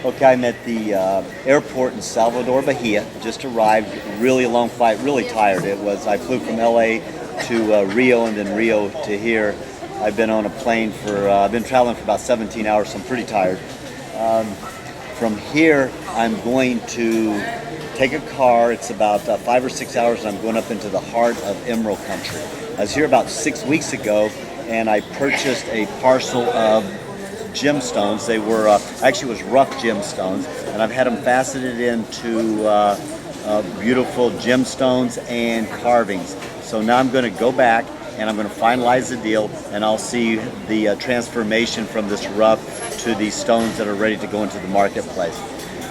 Okay, I'm at the airport in Salvador, Bahia. Just arrived, really long flight, really tired. I flew from LA to Rio and then Rio to here. I've been on a plane I've been traveling for about 17 hours, so I'm pretty tired. From here, I'm going to take a car. It's about 5 or 6 hours, and I'm going up into the heart of Emerald Country. I was here about 6 weeks ago, and I purchased a parcel of gemstones. They were actually it was rough gemstones, and I've had them faceted into beautiful gemstones and carvings. So now I'm going to go back and I'm going to finalize the deal, and I'll see the transformation from this rough to these stones that are ready to go into the marketplace.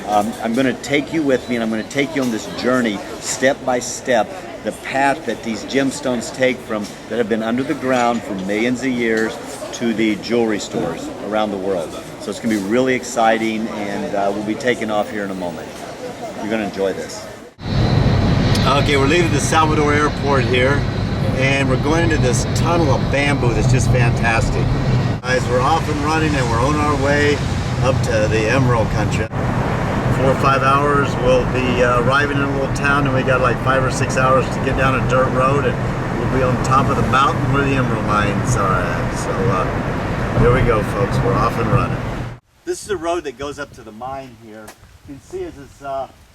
I'm going to take you with me, and I'm going to take you on this journey step by step, the path that these gemstones take from that have been under the ground for millions of years to the jewelry stores around the world. So it's going to be really exciting, and we'll be taking off here in a moment. You're going to enjoy this. Okay, we're leaving the Salvador airport here, and we're going into this tunnel of bamboo that's just fantastic. Guys, we're off and running, and we're on our way up to the Emerald Country. 4 or 5 hours, we'll be arriving in a little town, and we got like 5 or 6 hours to get down a dirt road, and we'll be on top of the mountain where the emerald mines are at. So here we go, folks. We're off and running. This is the road that goes up to the mine here. You can see it's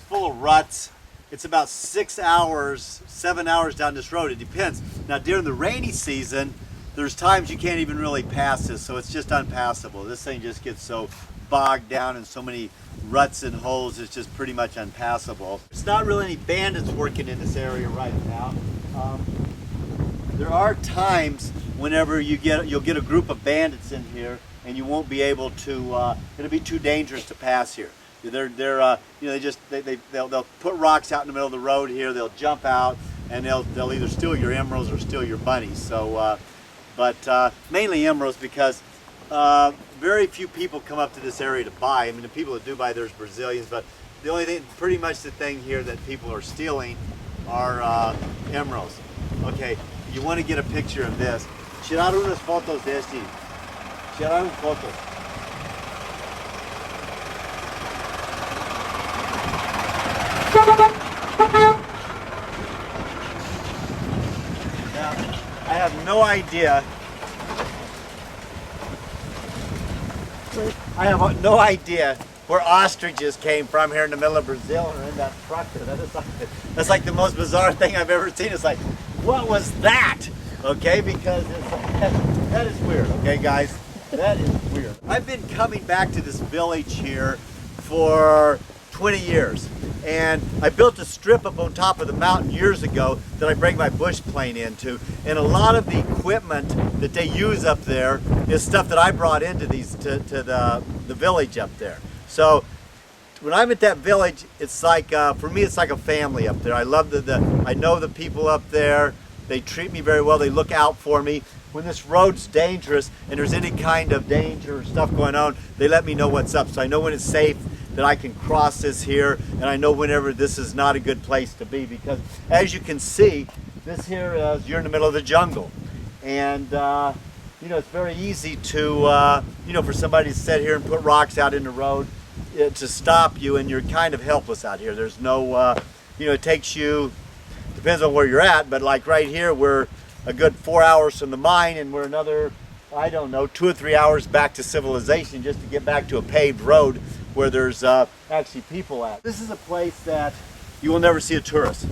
full of ruts. It's about 6 hours, 7 hours down this road. It depends. Now during the rainy season, there's times you can't even really pass this, so it's just unpassable. This thing just gets so bogged down in so many ruts and holes, it's just pretty much unpassable. There's not really any bandits working in this area right now. There are times whenever you'll get a group of bandits in here, and you won't be able to. It'll be too dangerous to pass here. They'll put rocks out in the middle of the road here. They'll jump out, and they'll either steal your emeralds or steal your bunnies. So, but mainly emeralds, because very few people come up to this area to buy. I mean, the people that do buy, there's Brazilians, but the only thing, pretty much the thing here that people are stealing are emeralds. Okay, you want to get a picture of this. Tirar umas fotos deste. Tirar fotos. Now, I have no idea. I have no idea where ostriches came from here in the middle of Brazil or in that truck there. That's like the most bizarre thing I've ever seen. It's like, what was that? Okay, because that is weird, okay guys? That is weird. I've been coming back to this village here for 20 years. And I built a strip up on top of the mountain years ago that I bring my bush plane into. And a lot of the equipment that they use up there is stuff that I brought into the village up there. So when I'm at that village, it's like, for me, it's like a family up there. I love I know the people up there. They treat me very well. They look out for me. When this road's dangerous and there's any kind of danger or stuff going on, they let me know what's up. So I know when it's safe that I can cross this here, and I know whenever this is not a good place to be, because as you can see, this here is, you're in the middle of the jungle, and you know, it's very easy to you know, for somebody to sit here and put rocks out in the road to stop you, and you're kind of helpless out here. There's no you know, it takes you, depends on where you're at, but like right here, we're a good 4 hours from the mine, and we're another, I don't know, 2 or 3 hours back to civilization just to get back to a paved road where there's actually people at. This is a place that you will never see a tourist.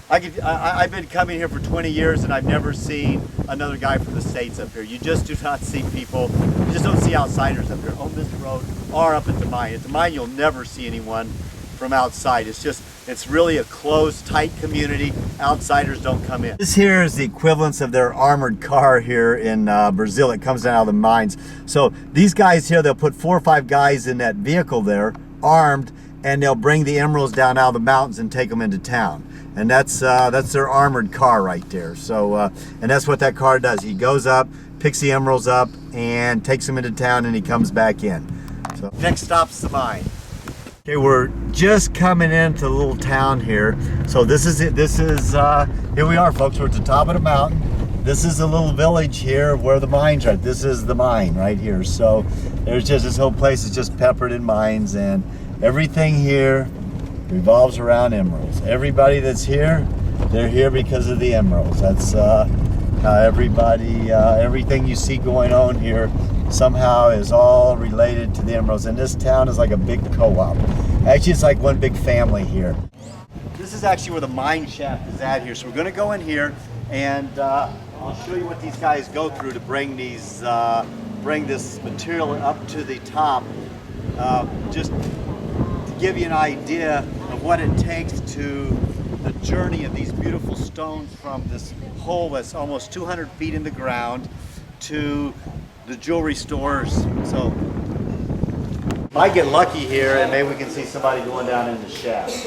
I've been coming here for 20 years, and I've never seen another guy from the States up here. You just do not see people, you just don't see outsiders up here on this road or up at the mine. At the mine, you'll never see anyone from outside. It's really a closed, tight community. Outsiders don't come in. This here is the equivalence of their armored car here in Brazil. It comes down out of the mines. So these guys here, they'll put 4 or 5 guys in that vehicle there, armed, and they'll bring the emeralds down out of the mountains and take them into town. And that's their armored car right there. So, and that's what that car does. He goes up, picks the emeralds up, and takes them into town, and he comes back in. So next stop's the mine. Okay, we're just coming into a little town here. So this is it. This is, here we are, folks. We're at the top of the mountain. this is a little village here where the mines are. This is the mine right here. So there's just, this whole place is just peppered in mines, and everything here revolves around emeralds. Everybody that's here, they're here because of the emeralds. That's how everybody, everything you see going on here somehow is all related to the emeralds. And this town is like a big co-op. Actually, it's like one big family here. This is actually where the mine shaft is at here. So we're gonna go in here, and I'll show you what these guys go through to bring these, bring this material up to the top. Just to give you an idea of what it takes to the journey of these beautiful stones from this hole that's almost 200 feet in the ground to the jewelry stores. So might get lucky here, and maybe we can see somebody going down in the shaft.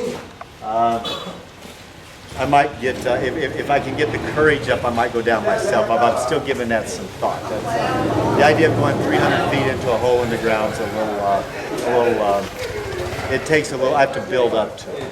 I might get, if I can get the courage up, I might go down myself. I'm still giving that some thought. That's, the idea of going 300 feet into a hole in the ground is a little, it takes a little, I have to build up to it.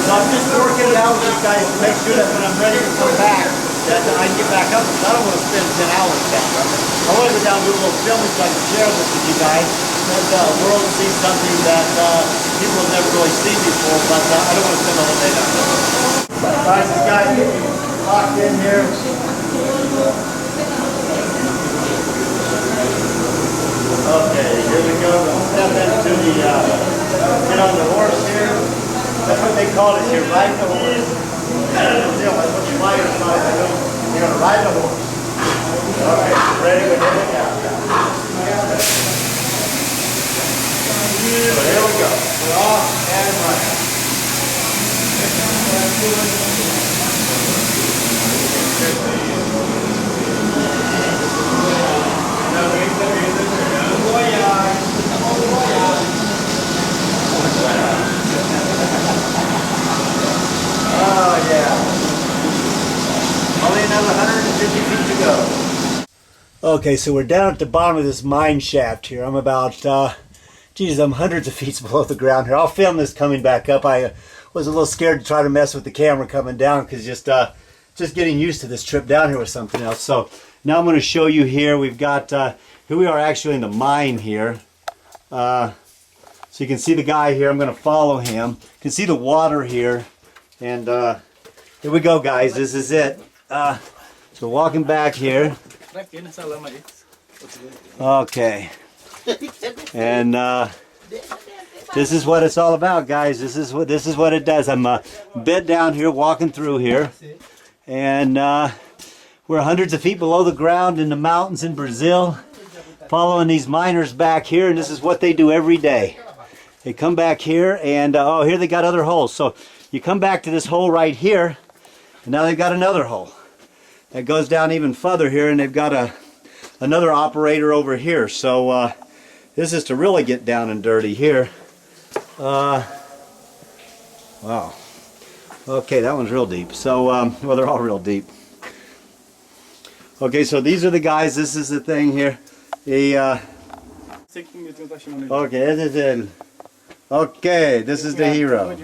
So I'm just working it out with you guys to make sure that when I'm ready to come back, that I can get back up, because I don't want to spend 10 hours back up. I want to go down and do a little filming so I can share this with you guys, and the world sees something that people have never really seen before, but I don't want to spend the whole day down there. Guys, this guy locked in here. Okay, here we go. Step into the, get on the horse here. That's what they call it here, riding the horse. That's what you ride inside. You're going to ride the horse. Okay, ready to hit it down. So here we go. We're off and running. Oh yeah. Only another 150 feet to go. Okay, so we're down at the bottom of this mine shaft here. I'm about, I'm hundreds of feet below the ground here. I'll film this coming back up. I was a little scared to try to mess with the camera coming down, because just getting used to this trip down here was something else. So now I'm going to show you here. We've got, here we are actually in the mine here. So you can see the guy here. I'm going to follow him. You can see the water here. And here we go, guys. This is it. So walking back here. Okay. And this is what it's all about, guys. This is what it does. I'm bed down here, walking through here, and we're hundreds of feet below the ground in the mountains in Brazil, following these miners back here, and this is what they do every day. They come back here, and oh, here they got other holes. So you come back to this hole right here, and now they've got another hole that goes down even further here, and they've got another operator over here. So this is to really get down and dirty here. Wow. Okay, that one's real deep. So, well, they're all real deep. Okay, so these are the guys. This is the thing here. Okay, this is it. Okay, this is the hero.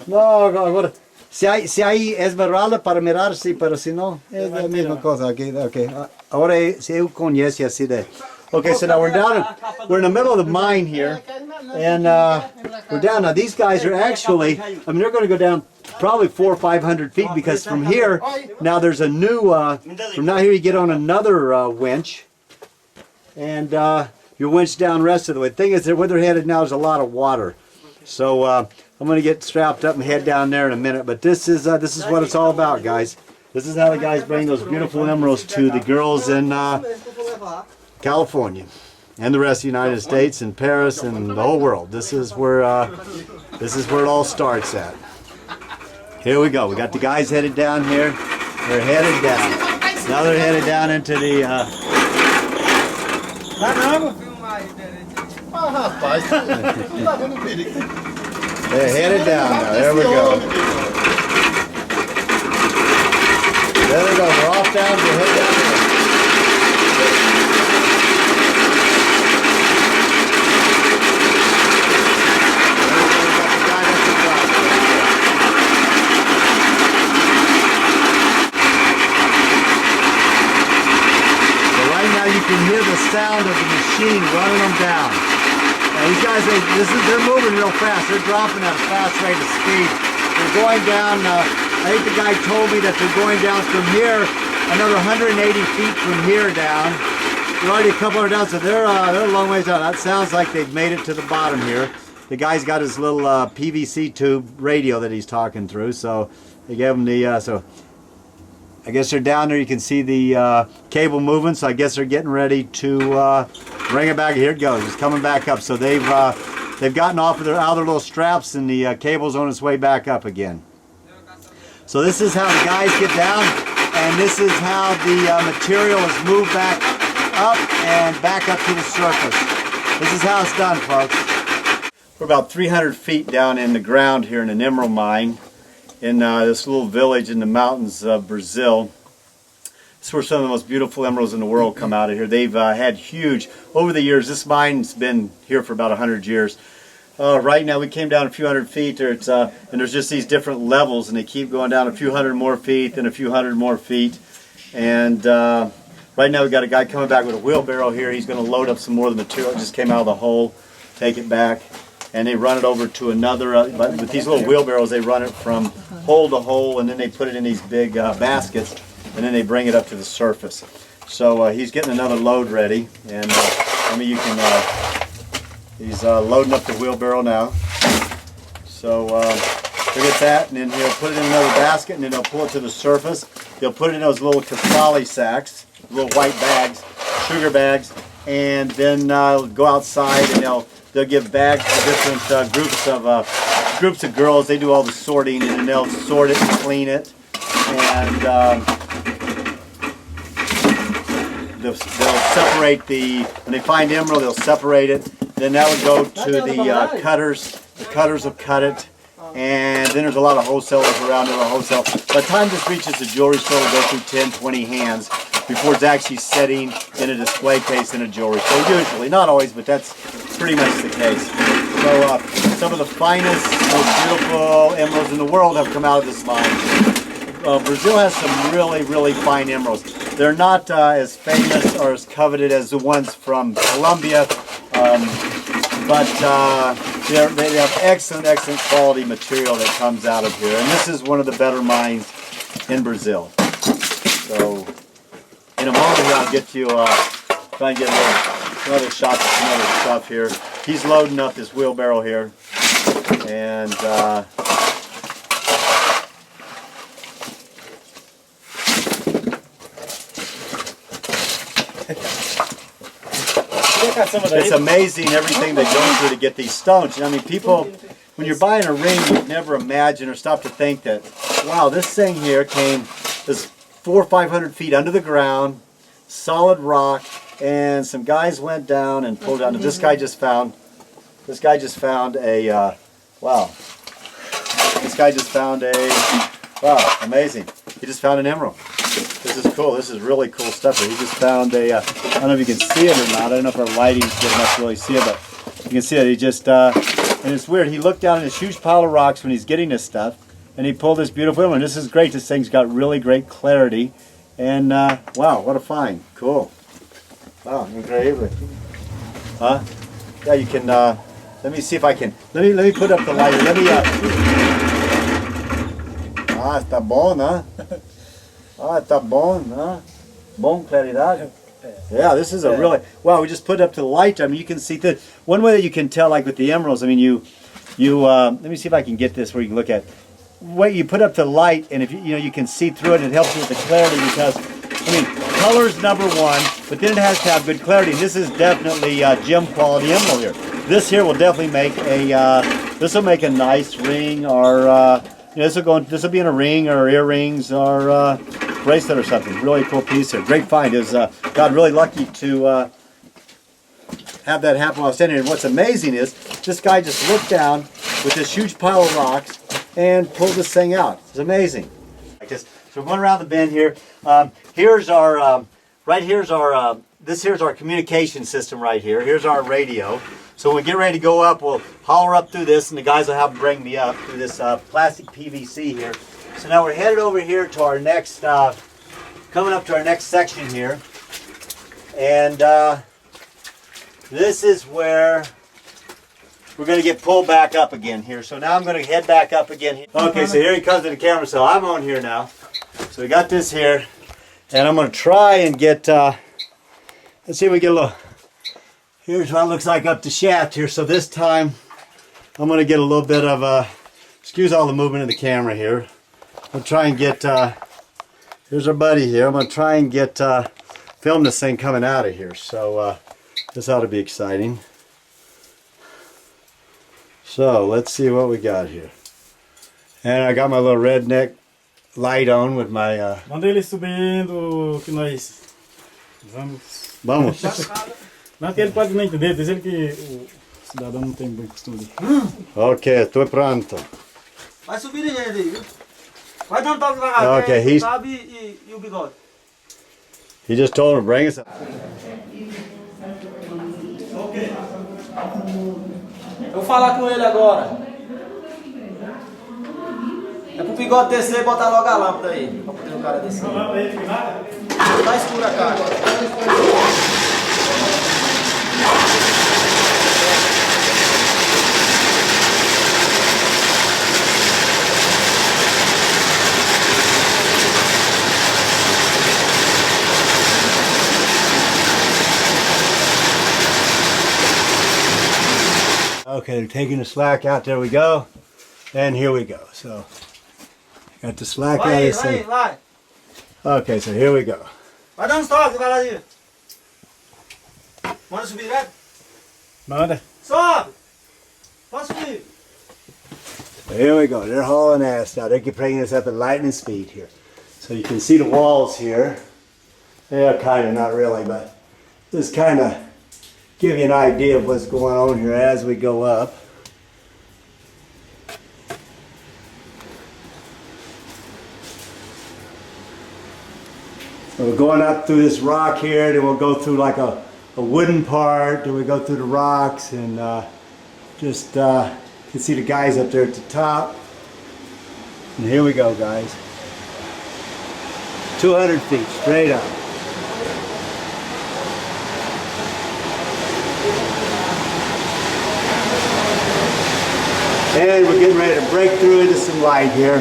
No, agora. Se hay esmeralda para mirar-se, para se não, é a mesma coisa. Okay. Agora se eu conheço a cidade. Okay, so now we're in the middle of the mine here, and we're down. Now these guys are actually, I mean, they're going to go down probably 400 or 500 feet, because from here, now there's a new, from now here you get on another winch, and you're winched down the rest of the way. The thing is that where they're headed now is a lot of water. So I'm going to get strapped up and head down there in a minute, but this is what it's all about, guys. This is how the guys bring those beautiful emeralds to the girls in California and the rest of the United States and Paris and the whole world. This is where it all starts at. Here we go. We got the guys headed down here. They're headed down. Now they're headed down into the they're headed down now. There we go. There we go. We're off down. We'll head down there. So right now you can hear the sound of the machine running them down. Now these guys, they're moving real fast. They're dropping at a fast rate of speed. They're going down. I think the guy told me that they're going down from here another 180 feet from here down. They're already a couple of down, so they're a long ways out. That sounds like they've made it to the bottom here. The guy's got his little PVC tube radio that he's talking through, so they gave him the. So I guess they're down there. You can see the cable moving, so I guess they're getting ready to bring it back. Here it goes. It's coming back up. So they've gotten off of out of their little straps, and the cable's on its way back up again. So this is how the guys get down, and this is how the material is moved back up and back up to the surface. This is how it's done, folks. We're about 300 feet down in the ground here in an emerald mine in this little village in the mountains of Brazil. This is where some of the most beautiful emeralds in the world come out of here. They've had huge, over the years, this mine's been here for about 100 years. Right now we came down a few hundred feet, and there's just these different levels, and they keep going down a few hundred more feet, then a few hundred more feet. And right now we've got a guy coming back with a wheelbarrow here. He's going to load up some more of the material that just came out of the hole, take it back, and they run it over to another, with these little wheelbarrows, they run it from hole to hole, and then they put it in these big baskets, and then they bring it up to the surface. So he's getting another load ready, and he's loading up the wheelbarrow now. So he'll get that, and then he'll put it in another basket, and then he'll pull it to the surface. He'll put it in those little kasali sacks, little white bags, sugar bags, and then go outside, and they'll give bags to different groups of girls. They do all the sorting, and then they'll sort it and clean it, and they'll separate when they find emerald, they'll separate it. Then that would go to the cutters. The cutters will cut it, and then there's a lot of wholesalers around there. Wholesale. By the time this reaches the jewelry store, it'll go through 10, 20 hands before it's actually setting in a display case in a jewelry store. Usually, not always, but that's pretty much the case. So some of the finest, most beautiful emeralds in the world have come out of this mine. Brazil has some really, really fine emeralds. They're not as famous or as coveted as the ones from Colombia, but they have excellent, excellent quality material that comes out of here. And this is one of the better mines in Brazil. So in a moment here, I'll get you, try and get some other shots of some other stuff here. He's loading up this wheelbarrow here, and it's amazing everything they go through to get these stones. I mean, people, when you're buying a ring, you'd never imagine or stop to think that, wow, this thing here came this 400 or 500 feet under the ground, solid rock, and some guys went down and pulled out. And this guy just found a, wow. This guy just found a, wow, amazing. He just found an emerald. This is cool. This is really cool stuff here. He just found a, I don't know if you can see it or not. I don't know if our lighting's good enough to really see it, but you can see it. He just, and it's weird. He looked down at this huge pile of rocks when he's getting this stuff, and he pulled this beautiful emerald. This is great. This thing's got really great clarity, and wow, what a find. Cool. Wow, incredible. Huh? Yeah, you can, let me see if I can, let me put up the light. Let me, está bom, né? Está bom, né? Bom claridade. Yeah, this is a really, wow, we just put it up to the light. I mean, you can see that. One way that you can tell, like with the emeralds, I mean, let me see if I can get this where you can look at what you put up to the light, and if you can see through it, it helps you with the clarity, because, I mean, color is number one, but then it has to have good clarity. This is definitely gem quality emerald here. This here will definitely make a, this will make a nice ring, or, this will be in a ring or earrings or bracelet or something. Really cool piece here. Great find. Got really lucky to have that happen while I was standing here. And what's amazing is this guy just looked down with this huge pile of rocks and pulled this thing out. It's amazing. this. So we're going around the bend here. Here's our, right here's our, this here's our communication system right here. Here's our radio. So when we get ready to go up, we'll holler up through this, and the guys will have to bring me up through this plastic PVC here. So now we're headed over here to our next, coming up to our next section here. And this is where we're going to get pulled back up again here. So now I'm going to head back up again here. Okay, so here he comes to the camera. So I'm on here now. So we got this here. And I'm going to try and get, let's see if we get a little, here's what it looks like up the shaft here. So this time I'm going to get a little bit of, excuse all the movement of the camera here. I'll try and get, here's our buddy here. I'm going to try and get, film this thing coming out of here. So this ought to be exciting. So let's see what we got here. And I got my little redneck light on with my... Manda ele subindo que nós vamos. Vamos. Não que ele pode nem entender, diz ele que o cidadão não tem bom costume. Ok, estou pronto. Vai subir gente aí, viu? Vai dando toque devagar, Okay, he's... sabe e o bigode. He just told him to bring us up. Ok. Eu vou falar com ele agora. É pro bigode descer e botar logo a lâmpada aí. Pra poder o cara descer. Não, lâmpada aí, nada? Tá escura a cara. Okay, they're taking the slack out. There we go. And here we go. So, got the slack out of this thing. Vai. Okay, so here we go. Vai dando toque devagarinho. Manda subir direto. Manda. Sobe. Pode subir. So here we go. They're hauling ass now. They're bringing us up at lightning speed here. So you can see the walls here. Yeah, kind of, not really, but just kind of give you an idea of what's going on here as we go up. So we're going up through this rock here, then we'll go through like a wooden part, then we go through the rocks, and you can see the guys up there at the top. And here we go, guys. 200 feet straight up. And we're getting ready to break through into some light here.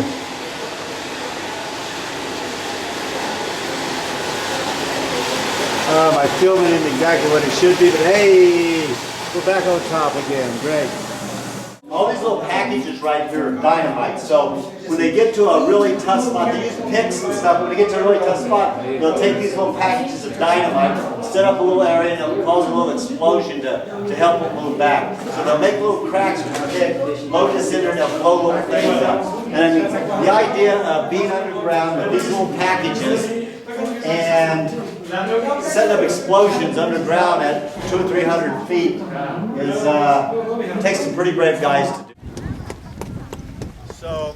My filming isn't exactly what it should be, but hey, we're back on top again. Great. All these little packages right here are dynamite. So when they get to a really tough spot, they use picks and stuff. When they get to a really tough spot, they'll take these little packages of dynamite, set up a little area, and it'll cause a little explosion to help it move back. So they'll make little cracks with the pick, load this in there, and they'll blow little things up. And I mean, the idea of being underground with these little packages and setting up explosions underground at 200 or 300 feet is takes some pretty brave guys to do. So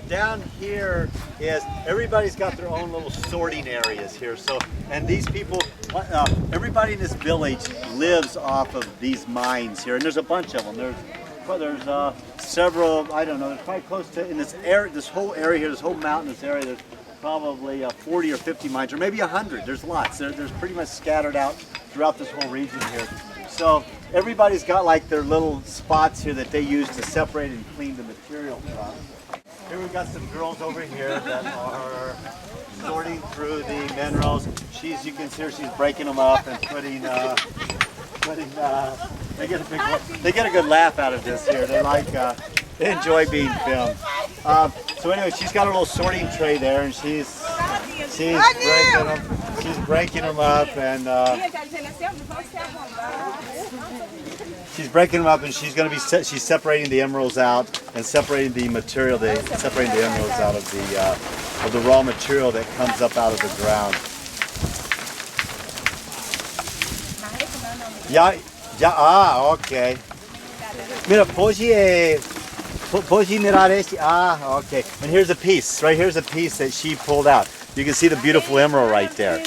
down here is everybody's got their own little sorting areas here. So and these people, everybody in this village lives off of these mines here, and there's a bunch of them. There's several. I don't know. There's probably close to in this area, this whole area here, this whole mountainous area. There's probably 40 or 50 mines, or maybe 100. There's lots. There's pretty much scattered out throughout this whole region here. So everybody's got like their little spots here that they use to separate and clean the material from. Here we've got some girls over here that are sorting through the minerals. You can see her, she's breaking them up and putting they get a good laugh out of this here. They enjoy being filmed. So anyway, she's got a little sorting tray there, and she's breaking them up, and she's going to be she's separating the emeralds out and separating the material, separating the emeralds out of the raw material that comes up out of the ground. Okay. Mira, pode Puedes mirar este. Ah, okay. And here's a piece. Right here's a piece that she pulled out. You can see the beautiful emerald right there.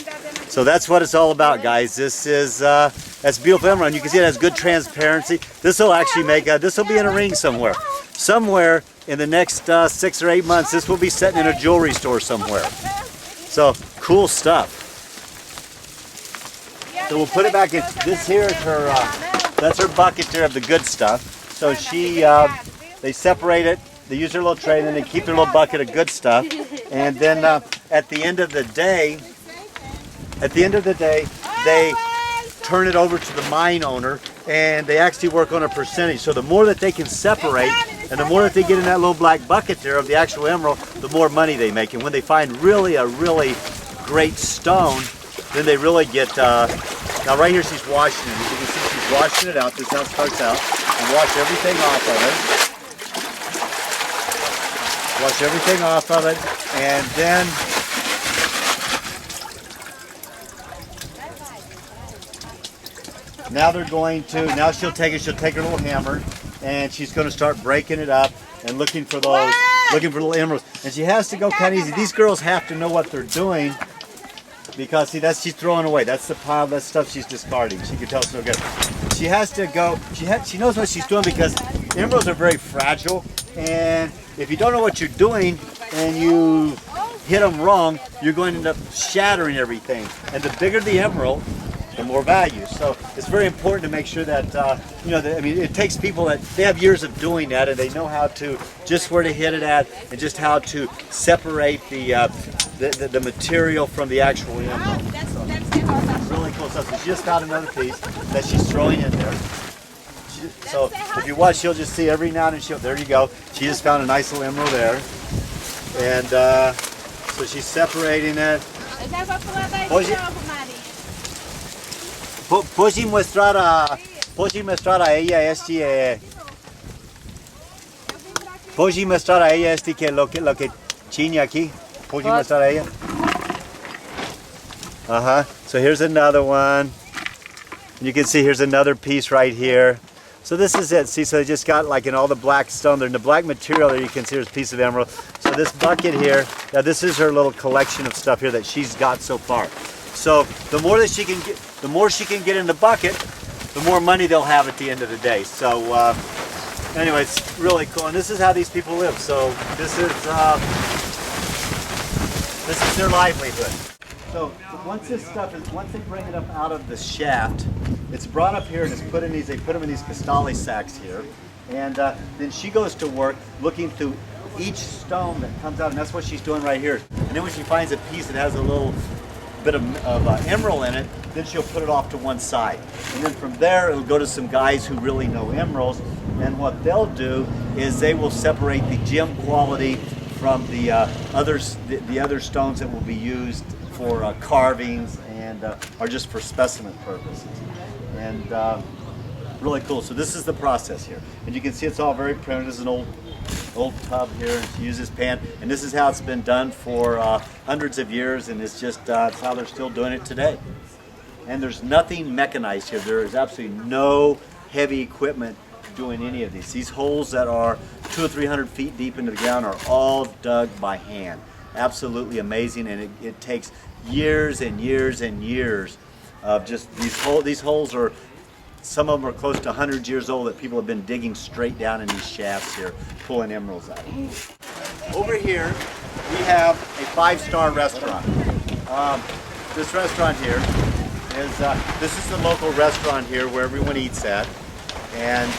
So that's what it's all about, guys. This is that's beautiful emerald. And you can see it has good transparency. This will actually make this will be in a ring somewhere. Somewhere in the next 6 or 8 months, this will be sitting in a jewelry store somewhere. So cool stuff. So we'll put it back in. This here is her. That's her bucket there of the good stuff. So they separate it. They use their little tray, and then they keep their little bucket of good stuff. And then at the end of the day, they turn it over to the mine owner, and they actually work on a percentage. So the more that they can separate, and the more that they get in that little black bucket there of the actual emerald, the more money they make. And when they find a really great stone, then they really get. Now right here she's washing it. You can see she's washing it out. This is how it starts out. You wash everything off of it. Wash everything off of it, and then now they're going to. Now she'll take her little hammer, and she's going to start breaking it up and looking for little emeralds. And she has to go kind of easy. These girls have to know what they're doing, because see, she's throwing away. That's the pile. That stuff she's discarding. She can tell it's no good. She has to go. She knows what she's doing, because emeralds are very fragile, and if you don't know what you're doing and you hit them wrong, you're going to end up shattering everything. And the bigger the emerald, the more value. So it's very important to make sure that, I mean, it takes people that, they have years of doing that, and they know how to, just where to hit it at, and just how to separate the material from the actual emerald. So, really cool stuff. So she just found another piece that she's throwing in there. So if you watch, she'll just see every now and then, there you go. She just found a nice little emerald there. And so she's separating it. Puedes mostrar a ella este. Puedes mostrar a ella este que lo que tiene aquí. Puedes mostrar a ella. So here's another one. You can see here's another piece right here. So this is it. See, so they just got like in all the black stone there, in the black material there, you can see there's a piece of emerald. So this bucket here, now this is her little collection of stuff here that she's got so far. So the more that she can get, the more she can get in the bucket, the more money they'll have at the end of the day. So anyway, it's really cool, and this is how these people live. So this is their livelihood. So once this stuff is, once they bring it up out of the shaft, it's brought up here and it's put in these. They put them in these castali sacks here, and then she goes to work looking through each stone that comes out, and that's what she's doing right here. And then when she finds a piece that has a little bit of emerald in it, then she'll put it off to one side, and then from there it'll go to some guys who really know emeralds, and what they'll do is they will separate the gem quality from the other stones that will be used for carvings and are just for specimen purposes. And really cool. So this is the process here, and you can see it's all very primitive. This is an old tub here, and she uses pan, and this is how it's been done for hundreds of years, and it's just it's how they're still doing it today. And there's nothing mechanized here. There is absolutely no heavy equipment doing any of these. These holes that are 200 or 300 feet deep into the ground are all dug by hand. Absolutely amazing, and it takes years and years and years of just these holes are, some of them are close to 100 years old, that people have been digging straight down in these shafts here, pulling emeralds out. Over here, we have a 5-star restaurant. This restaurant here is, this is the local restaurant here where everyone eats at. And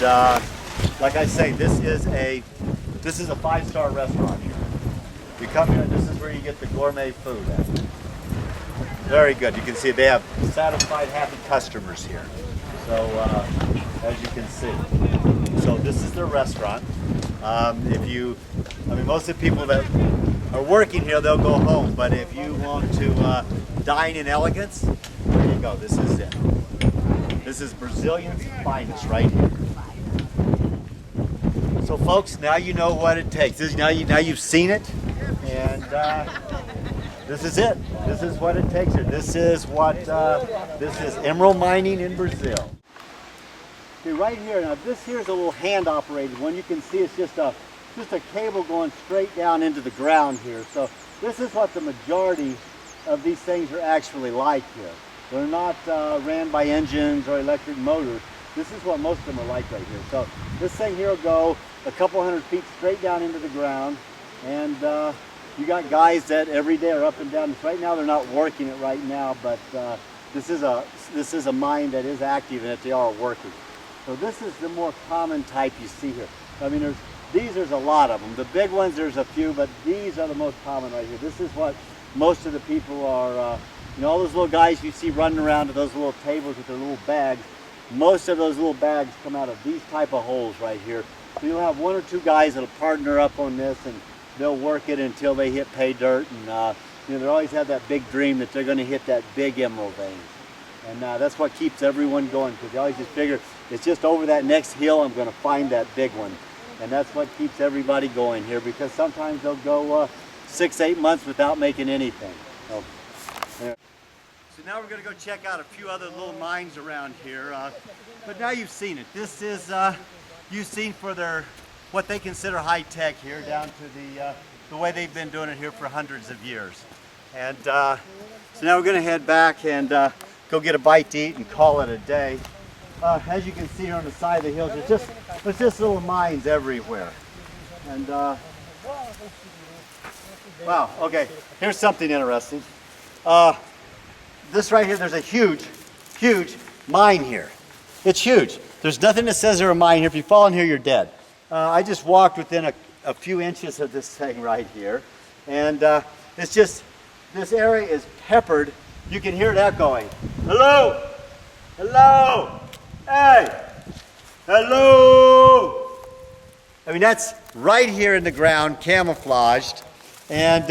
like I say, this is a 5-star restaurant here. You come here, and this is where you get the gourmet food at. Very good. You can see they have satisfied, happy customers here. So, as you can see. So this is their restaurant. Most of the people that are working here, they'll go home. But if you want to dine in elegance, there you go. This is it. This is Brazilian's finest right here. So folks, now you know what it takes. Now you've seen it. And this is it. This is what it takes here. This is emerald mining in Brazil. See right here, now this here is a little hand operated one. You can see it's just a just a cable going straight down into the ground here. So this is what the majority of these things are actually like here. They're not ran by engines or electric motors. This is what most of them are like right here. So this thing here will go a couple hundred feet straight down into the ground, and you got guys that every day are up and down. Right now they're not working it right now, but this is a mine that is active and that they are working. So this is the more common type you see here. I mean, there's a lot of them. The big ones, there's a few, but these are the most common right here. This is what most of the people are, you know, all those little guys you see running around to those little tables with their little bags. Most of those little bags come out of these type of holes right here. So you'll have one or two guys that'll partner up on this, and they'll work it until they hit pay dirt. And you know, they always have that big dream that they're going to hit that big emerald vein. And that's what keeps everyone going, because they always just figure it's just over that next hill I'm going to find that big one. And that's what keeps everybody going here, because sometimes they'll go 6-8 months without making anything. So, so now we're going to go check out a few other little mines around here. But now you've seen it. This is you've seen for their what they consider high tech here, down to the way they've been doing it here for hundreds of years. And so now we're going to head back and go get a bite to eat and call it a day. As you can see here on the side of the hills, there's just little mines everywhere. And wow, okay, here's something interesting. This right here, there's a huge, huge mine here. It's huge. There's nothing that says there's a mine here. If you fall in here, you're dead. I just walked within a few inches of this thing right here. And it's just, this area is peppered. You can hear it echoing. Hello? Hello? Hey! Hello! I mean, that's right here in the ground, camouflaged. And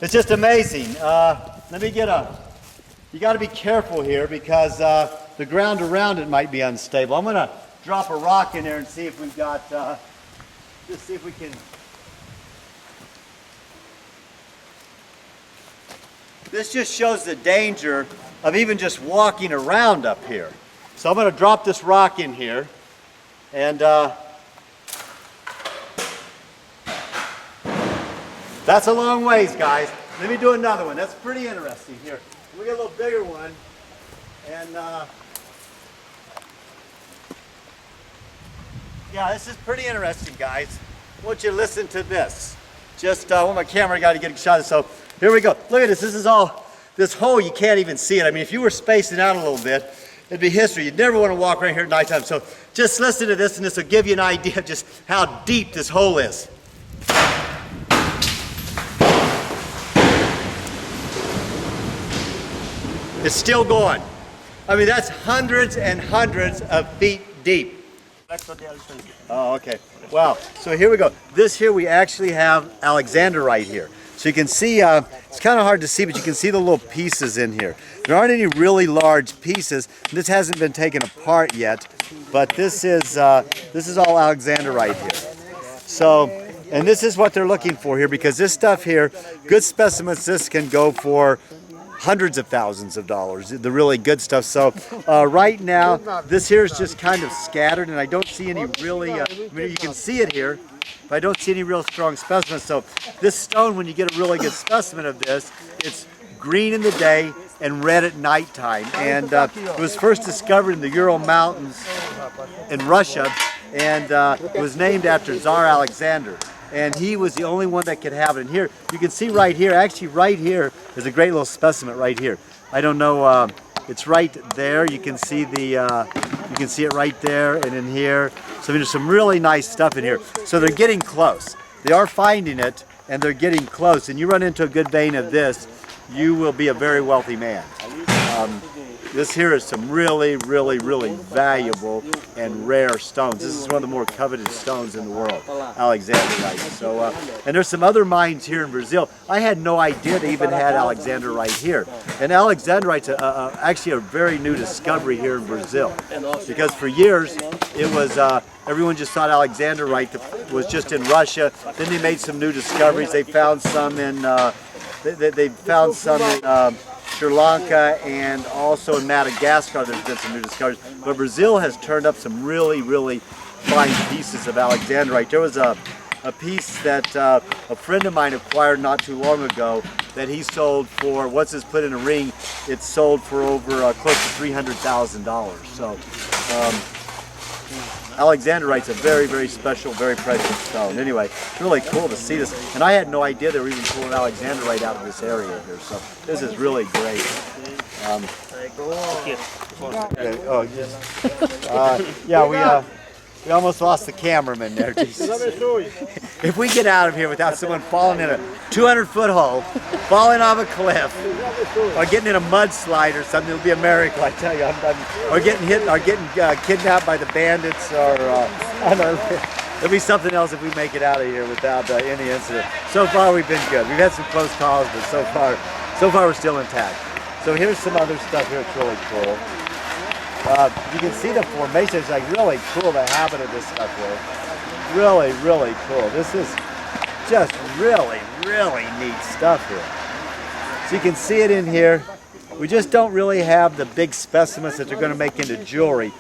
it's just amazing. Let me get you got to be careful here, because the ground around it might be unstable. I'm going to drop a rock in there and see if we've got, just see if we can. This just shows the danger of even just walking around up here. So I'm going to drop this rock in here, and that's a long ways, guys. Let me do another one. That's pretty interesting here. We got a little bigger one, and yeah, this is pretty interesting, guys. I want you to listen to this. Just I want my camera guy to get a shot of this. So here we go. Look at this. This is all, this hole, you can't even see it. I mean, if you were spacing out a little bit, it'd be history. You'd never want to walk right here at nighttime. So just listen to this, and this will give you an idea of just how deep this hole is. It's still going. I mean, that's hundreds and hundreds of feet deep. Oh, okay. Wow. So here we go. This here, we actually have alexandrite here. So you can see, it's kind of hard to see, but you can see the little pieces in here. There aren't any really large pieces. This hasn't been taken apart yet, but this is all alexandrite here. So, and this is what they're looking for here, because this stuff here, good specimens, this can go for hundreds of thousands of dollars, the really good stuff. So right now, this here is just kind of scattered, and I don't see any really, I mean, you can see it here, but I don't see any real strong specimens. So this stone, when you get a really good specimen of this, it's green in the day and red at nighttime. And it was first discovered in the Ural Mountains in Russia, and it was named after Tsar Alexander. And he was the only one that could have it. And here, you can see right here, actually right here, is a great little specimen right here. I don't know, it's right there. You can see you can see it right there and in here. So I mean, there's some really nice stuff in here. So they're getting close. They are finding it, and they're getting close. And you run into a good vein of this, you will be a very wealthy man. This here is some really, really, really valuable and rare stones. This is one of the more coveted stones in the world, alexandrite. So, and there's some other mines here in Brazil. I had no idea they even had alexandrite here. And alexandrite's actually a very new discovery here in Brazil, because for years it was everyone just thought alexandrite was just in Russia. Then they made some new discoveries. They found some in they found some in Sri Lanka, and also in Madagascar there's been some new discoveries. But Brazil has turned up some really, really fine pieces of alexandrite. There was a a piece that a friend of mine acquired not too long ago that he sold for, once it's put in a ring, it's sold for over close to $300,000. So alexandrite's a very, very special, very precious stone. Anyway, it's really cool to see this. And I had no idea they were even pulling alexandrite out of this area here. So this is really great. Yeah, we almost lost the cameraman there. If we get out of here without someone falling in a 200-foot hole, falling off a cliff, or getting in a mudslide or something, it'll be a miracle, I tell you. Or getting hit, or getting kidnapped by the bandits, or I don't know. There'll be something else if we make it out of here without any incident. So far, we've been good. We've had some close calls, but so far we're still intact. So here's some other stuff here. It's really cool. You can see the formation. It's like really cool, the habit of this stuff here. Really, really cool. This is just really, really neat stuff here. So you can see it in here. We just don't really have the big specimens that they're going to make into jewelry.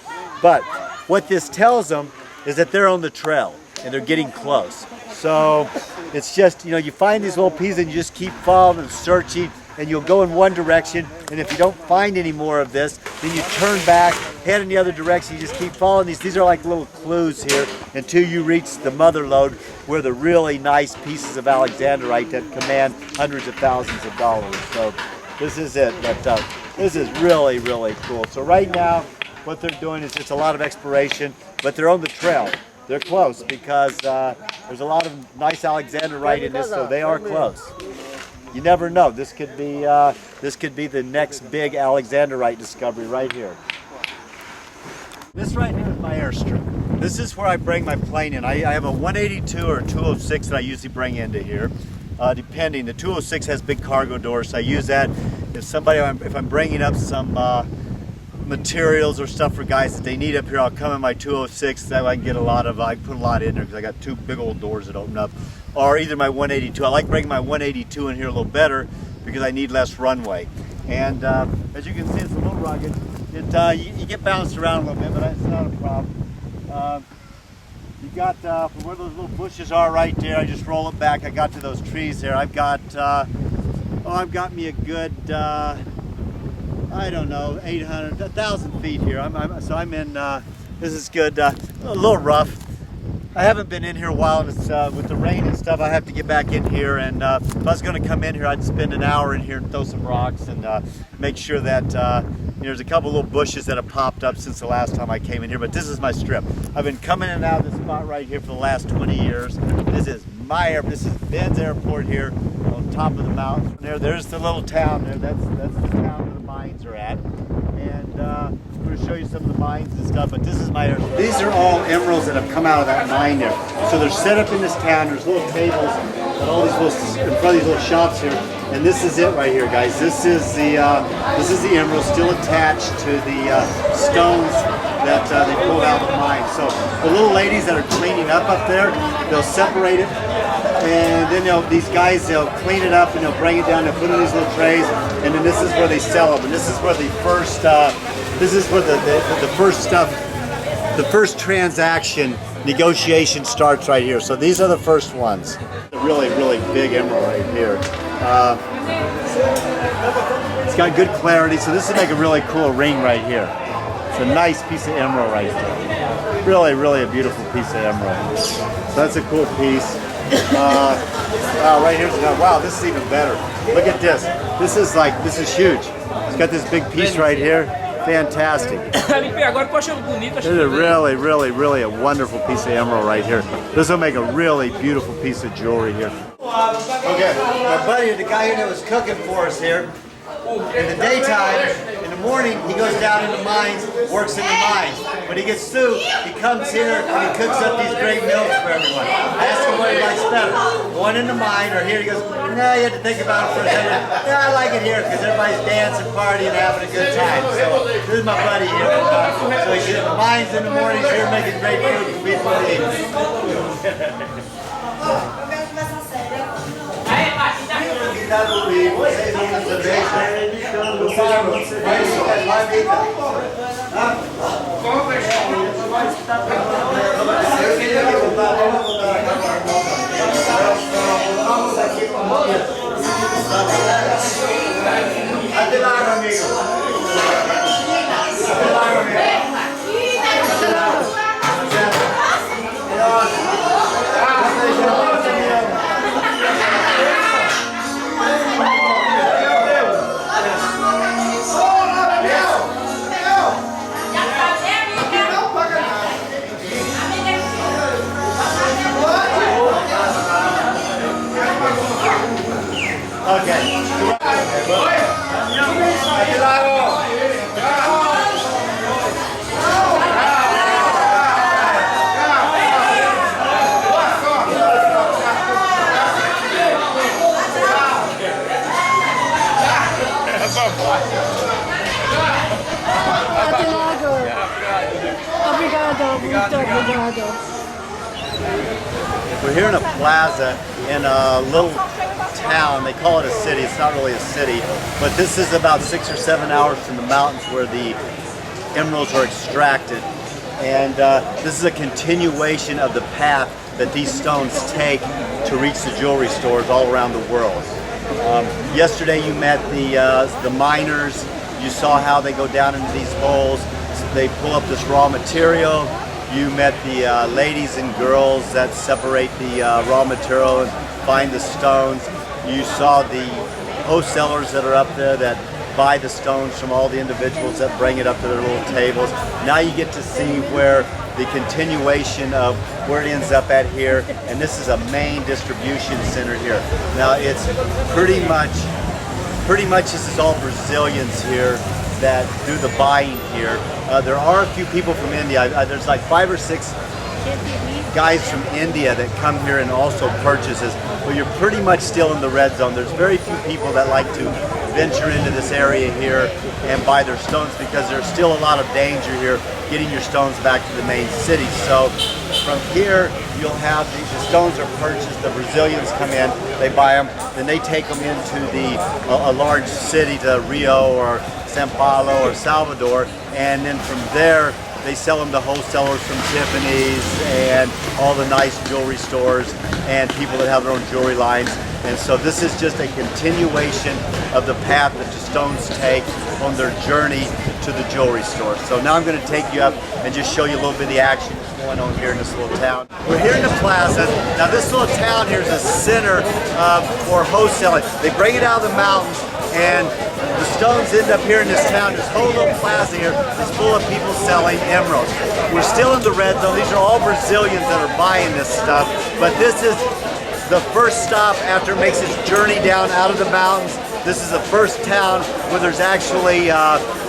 But what this tells them is that they're on the trail and they're getting close. So it's just, you know, you find these little pieces and you just keep following and searching, and you'll go in one direction, and if you don't find any more of this, then you turn back, head in the other direction, you just keep following these. These are like little clues here until you reach the mother lode, where the really nice pieces of alexandrite that command hundreds of thousands of dollars. So this is it, but this is really, really cool. So right now, what they're doing is just a lot of exploration, but they're on the trail. They're close because there's a lot of nice alexandrite in this, so they are close. You never know. This could be the next big alexandrite discovery right here. This right here is my airstrip. This is where I bring my plane in. I have a 182 or a 206 that I usually bring into here, depending. The 206 has big cargo doors, so I use that. If I'm bringing up some materials or stuff for guys that they need up here, I'll come in my 206. That way I can get I can put a lot in there because I got two big old doors that open up. Or either my 182. I like bringing my 182 in here a little better because I need less runway. And as you can see, it's a little rugged. You get bounced around a little bit, but that's not a problem. You got from where those little bushes are right there, I just roll it back. I got to those trees there. I've got me a good I don't know, 800, 1,000 feet here. So I'm in. This is good. A little rough. I haven't been in here a while, and it's with the rain and stuff. I have to get back in here, and if I was going to come in here, I'd spend an hour in here and throw some rocks and make sure that there's a couple little bushes that have popped up since the last time I came in here. But this is my strip. I've been coming in and out of this spot right here for the last 20 years. This is This is Ben's Airport here on top of the mountain. There's the little town there. That's the town where the mines are at. And I'm going to show you some of the mines and stuff, but this is my airport. These are all emeralds that have come out of that mine there. So they're set up in this town. There's little tables and all these little, in front of these little shops here. And this is it right here, guys. This is the emerald still attached to the stones that they pulled out of the mine. So the little ladies that are cleaning up there, they'll separate it, and then these guys, they'll clean it up and they'll bring it down, they'll put it in these little trays, and then this is where they sell them. And this is where the first, the first transaction negotiation starts right here. So these are the first ones. A really, really big emerald right here. It's got good clarity, so this would make a really cool ring right here. It's a nice piece of emerald right there. Really, really a beautiful piece of emerald. So that's a cool piece. Right here's another. Wow, this is even better. Look at this. This is huge. It's got this big piece right here. Fantastic. This is a really, really, really a wonderful piece of emerald right here. This will make a really beautiful piece of jewelry here. Okay, my buddy, the guy here that was cooking for us here, in the daytime, in the morning, he goes down in the mines, works in the mines. When he gets through, he comes here and he cooks up these great meals for everyone. I ask him what he likes better, going in the mine or here. He goes, no, you have to think about it for a second. Yeah, I like it here because everybody's dancing, partying, having a good time. So this is my buddy here. So he's in the mines in the morning, he's here making great food for people to eat. Muito obrigado. We're here in a plaza in a little town. They call it a city. It's not really a city, but this is about 6 or 7 hours from the mountains where the emeralds are extracted. And this is a continuation of the path that these stones take to reach the jewelry stores all around the world. Yesterday you met the miners. You saw how they go down into these holes. They pull up this raw material. You met the ladies and girls that separate the raw material and find the stones. You saw the wholesalers that are up there that buy the stones from all the individuals that bring it up to their little tables. Now you get to see where the continuation of where it ends up at here, and this is a main distribution center here. Now it's pretty much this is all Brazilians here that do the buying here. There are a few people from India. There's like 5 or 6 guys from India that come here and also purchases, but you're pretty much still in the red zone. There's very few people that like to venture into this area here and buy their stones because there's still a lot of danger here getting your stones back to the main city. So from here you'll have the stones are purchased, the Brazilians come in, they buy them, then they take them into a large city, to Rio or São Paulo or Salvador, and then from there they sell them to wholesalers from Tiffany's and all the nice jewelry stores and people that have their own jewelry lines. And so this is just a continuation of the path that the stones take on their journey to the jewelry store. So now I'm going to take you up and just show you a little bit of the action that's going on here in this little town. We're here in the plaza. Now this little town here is a center for wholesaling. They bring it out of the mountains, and the stones end up here in this town. This whole little plaza here is full of people selling emeralds. We're still in the red zone. These are all Brazilians that are buying this stuff, but this is the first stop after it makes its journey down out of the mountains. This is the first town where there's actually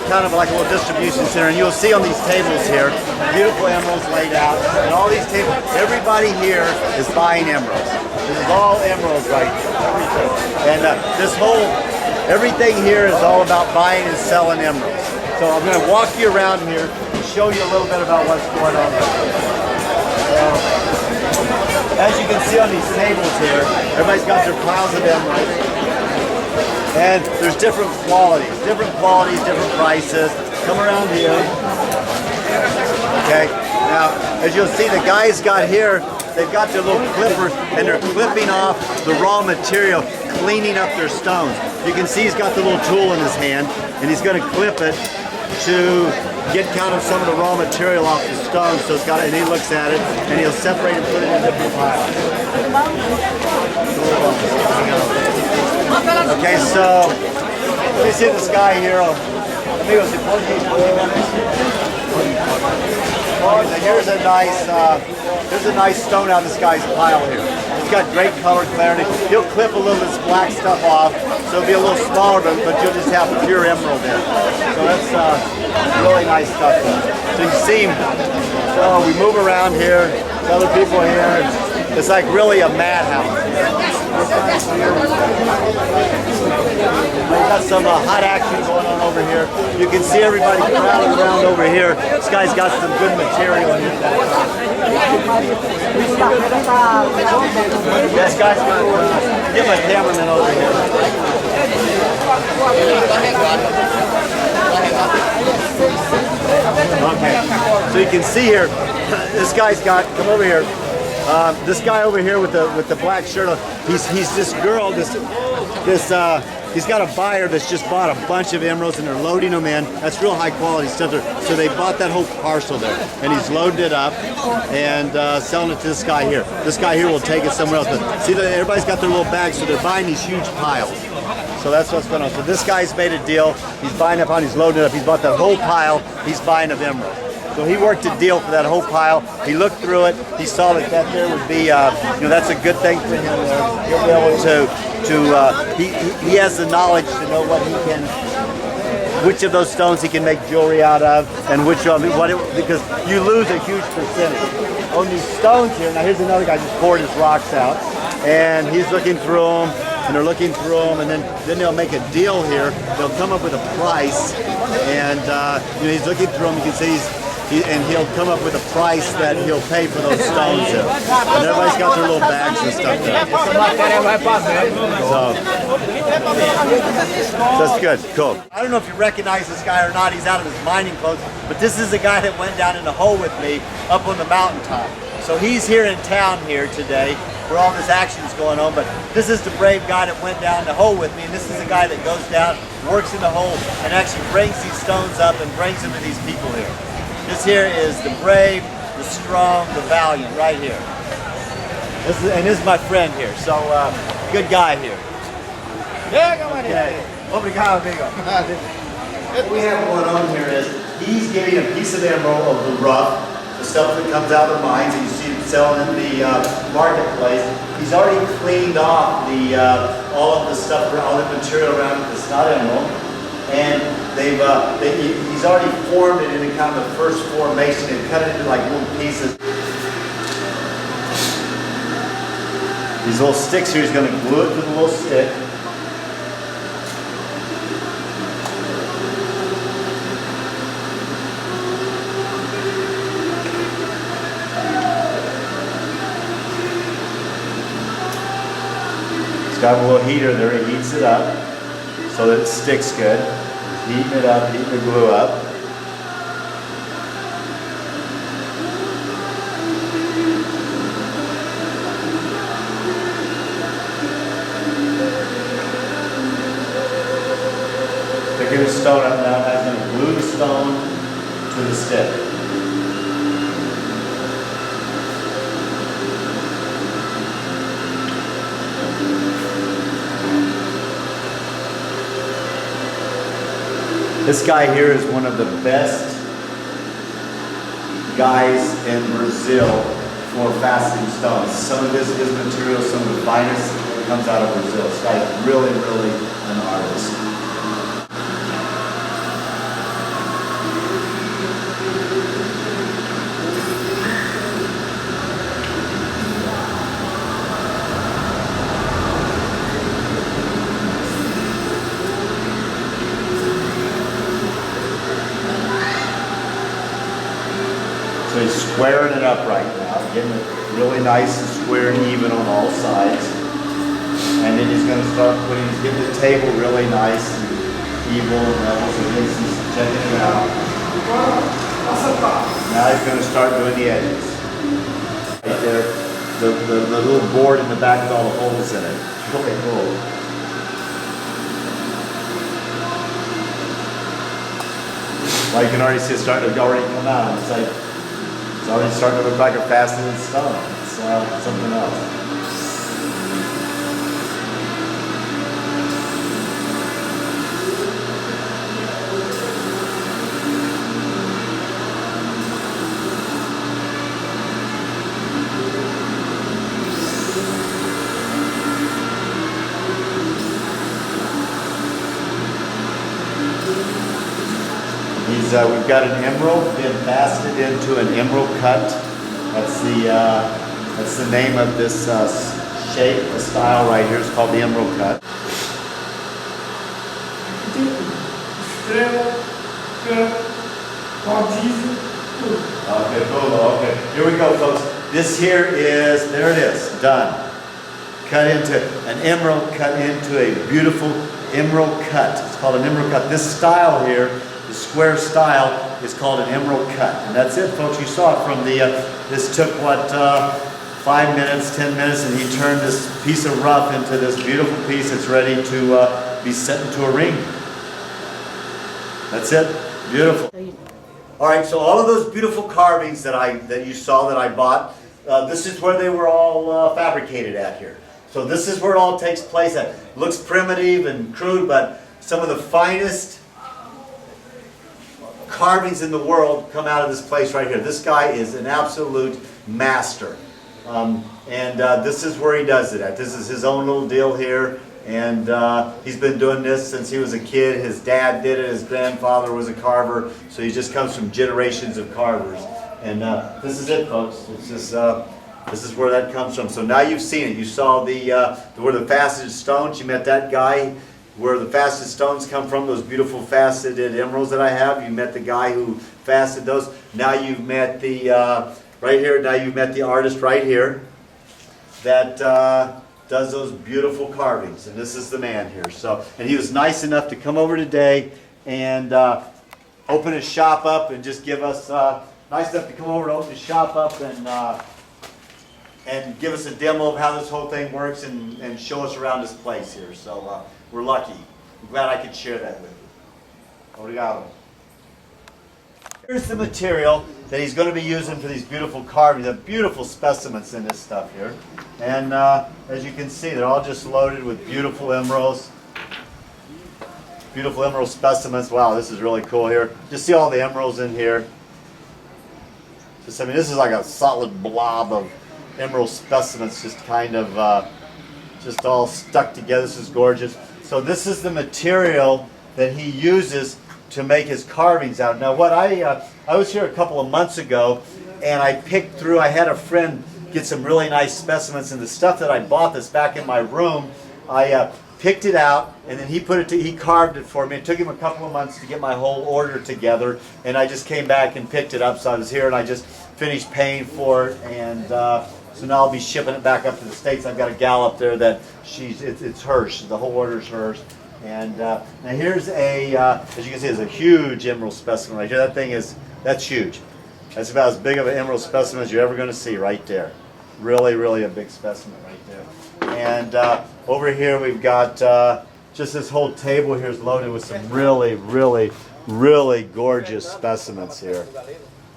kind of like a little distribution center, and you'll see on these tables here, beautiful emeralds laid out, and all these tables, everybody here is buying emeralds. This is all emeralds right here, everything. And everything here is all about buying and selling emeralds. So I'm going to walk you around here and show you a little bit about what's going on here. So, as you can see on these tables here, everybody's got their piles of emeralds. And there's different qualities, different prices. Come around here. Okay, now as you'll see, the guys got here, they've got their little clippers and they're clipping off the raw material, cleaning up their stones. You can see he's got the little tool in his hand and he's going to clip it to get kind of some of the raw material off the stone. So it's got, and he looks at it and he'll separate and put it in different piles. Okay, so let me see this guy here. Here's a nice stone out of this guy's pile here. It's got great color clarity. He'll clip a little of this black stuff off, so it'll be a little smaller, but you'll just have pure emerald there. So that's really nice stuff there. So you see, so we move around here, other people here. It's like really a madhouse. We've got some hot action going on over here. You can see everybody crowding around over here. This guy's got some good material in here. This guy's got, get my cameraman over here. Okay, so you can see here, this guy's got, come over here. This guy over here with the black shirt on, he's this girl, he's got a buyer that's just bought a bunch of emeralds and they're loading them in. That's real high quality stuff there. So they bought that whole parcel there and he's loading it up and selling it to this guy here. This guy here will take it somewhere else. But see, everybody's got their little bags, so they're buying these huge piles. So that's what's going on. So this guy's made a deal. He's buying up on, he's loading it up. He's bought that whole pile. He's buying of emerald. So he worked a deal for that whole pile. He looked through it. He saw that there would be, that's a good thing for him there. He'll be able he has the knowledge to know what he can, which of those stones he can make jewelry out of, and which of because you lose a huge percentage on these stones here. Now here's another guy just poured his rocks out, and he's looking through them. And they're looking through them, and then they'll make a deal here. They'll come up with a price, and he's looking through them. You can see and he'll come up with a price that he'll pay for those stones. And everybody's got their little bags and stuff there. So that's good, cool. I don't know if you recognize this guy or not. He's out of his mining clothes, but this is the guy that went down in the hole with me up on the mountaintop. So he's here in town here today where all this action's going on, but this is the brave guy that went down the hole with me, and this is the guy that goes down, works in the hole, and actually brings these stones up and brings them to these people here. This here is the brave, the strong, the valiant, right here. And this is my friend here, so good guy here. Okay. Obrigado, amigo. What we have going on here is he's getting a piece of emerald of the rough, the stuff that comes out of the mines, and you see it selling in the marketplace. He's already cleaned off the all of the stuff, all the material around it that's not emerald, and he's already formed it into kind of the first formation and cut it into like little pieces. These little sticks here, he's going to glue it to the little stick. It's got a little heater there, he heats it up so that it sticks good. He's heating it up, heating the glue up. Picking the stone up now, he's going to glue the stone to the stick. This guy here is one of the best guys in Brazil for faceting stones. Some of his material, some of the finest comes out of Brazil. This guy is really, really an artist. So he's squaring it up right now, getting it really nice and square and even on all sides. And then he's going to start getting the table really nice and even and level, so he's checking it out. Now he's going to start doing the edges. Right there, the little board in the back with all the holes in it. It's really cool. Well, you can already see it starting to already come out. It's like, it's already starting to look like a faceted stone. It's something else. We've got an emerald, been faceted into an emerald cut. That's the name of this shape, the style right here. It's called the emerald cut. Okay, okay. Here we go, folks. This here is, there it is, done. Cut into an emerald, cut into a beautiful emerald cut. It's called an emerald cut. This style here, the square style, is called an emerald cut. And that's it, folks. You saw it from the, this took what, 5 minutes, 10 minutes, and he turned this piece of rough into this beautiful piece that's ready to be set into a ring. That's it. Beautiful. All right, so all of those beautiful carvings that you saw that I bought, this is where they were all fabricated at here. So this is where it all takes place. It looks primitive and crude, but some of the finest carvings in the world come out of this place right here. This guy is an absolute master. This is where he does it at. This is his own little deal here. And he's been doing this since he was a kid. His dad did it. His grandfather was a carver. So he just comes from generations of carvers. And this is it, folks. It's just, this is where that comes from. So now you've seen it. You saw where the faceted stones. You met that guy. Where the faceted stones come from, those beautiful faceted emeralds that I have. You met the guy who faceted those. Now you've met the, right here, now you've met the artist right here that does those beautiful carvings. And this is the man here. So, and he was nice enough to come over today and open his shop up and just give us, nice enough to come over and open his shop up and give us a demo of how this whole thing works and show us around this place here. So we're lucky. I'm glad I could share that with you. Obrigado. Here's the material that he's going to be using for these beautiful carvings. The beautiful specimens in this stuff here. And as you can see, they're all just loaded with beautiful emeralds. Beautiful emerald specimens. Wow, this is really cool here. Just see all the emeralds in here. Just, I mean, this is like a solid blob of emerald specimens, just kind of just all stuck together. This is gorgeous. So this is the material that he uses to make his carvings out. Now what I was here a couple of months ago and I picked through, I had a friend get some really nice specimens, and the stuff that I bought that's back in my room, I picked it out and then he carved it for me. It took him a couple of months to get my whole order together, and I just came back and picked it up. So I was here and I just finished paying for it, and so now I'll be shipping it back up to the States. I've got a gal up there that it's hers. The whole order's hers. And now here's a, as you can see, there's a huge emerald specimen right here. That's huge. That's about as big of an emerald specimen as you're ever going to see right there. Really, really a big specimen right there. And over here we've got just this whole table here is loaded with some really, really, really gorgeous specimens here.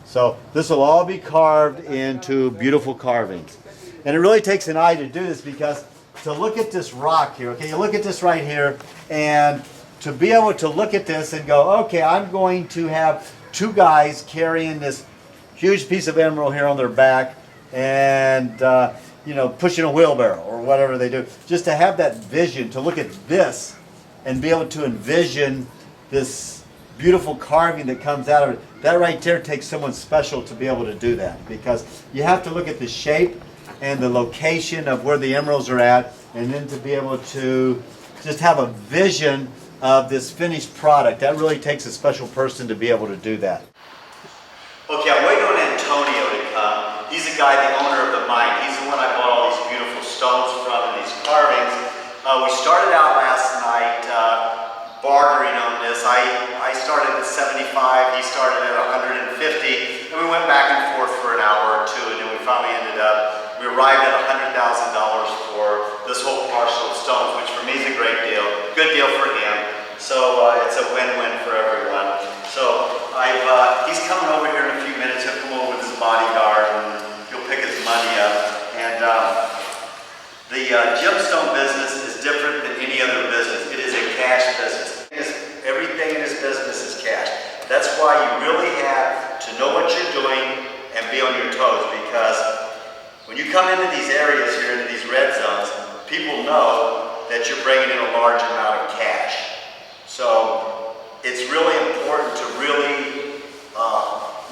So this will all be carved into beautiful carvings. And it really takes an eye to do this, because to look at this rock here, okay, you look at this right here, and to be able to look at this and go, okay, I'm going to have two guys carrying this huge piece of emerald here on their back and, you know, pushing a wheelbarrow or whatever they do. Just to have that vision, to look at this and be able to envision this beautiful carving that comes out of it, that right there takes someone special to be able to do that, because you have to look at the shape and the location of where the emeralds are at, and then to be able to just have a vision of this finished product. That really takes a special person to be able to do that. Okay, I'm waiting on Antonio to come. He's the guy, the owner of the mine. He's the one I bought all these beautiful stones from and these carvings. We started out last night bartering on this. I started at 75, he started at 150, and we went back and forth for an hour or two, and then we finally ended up, we arrived at $100,000 for this whole parcel of stones, which for me is a great deal. Good deal for him. So it's a win-win for everyone. So he's coming over here in a few minutes. He'll come over with his bodyguard and he'll pick his money up. And the gemstone business is different than any other business. It is a cash business. Everything in this business is cash. That's why you really have to know what you're doing and be on your toes, because when you come into these areas here, into these red zones, people know that you're bringing in a large amount of cash. So it's really important to really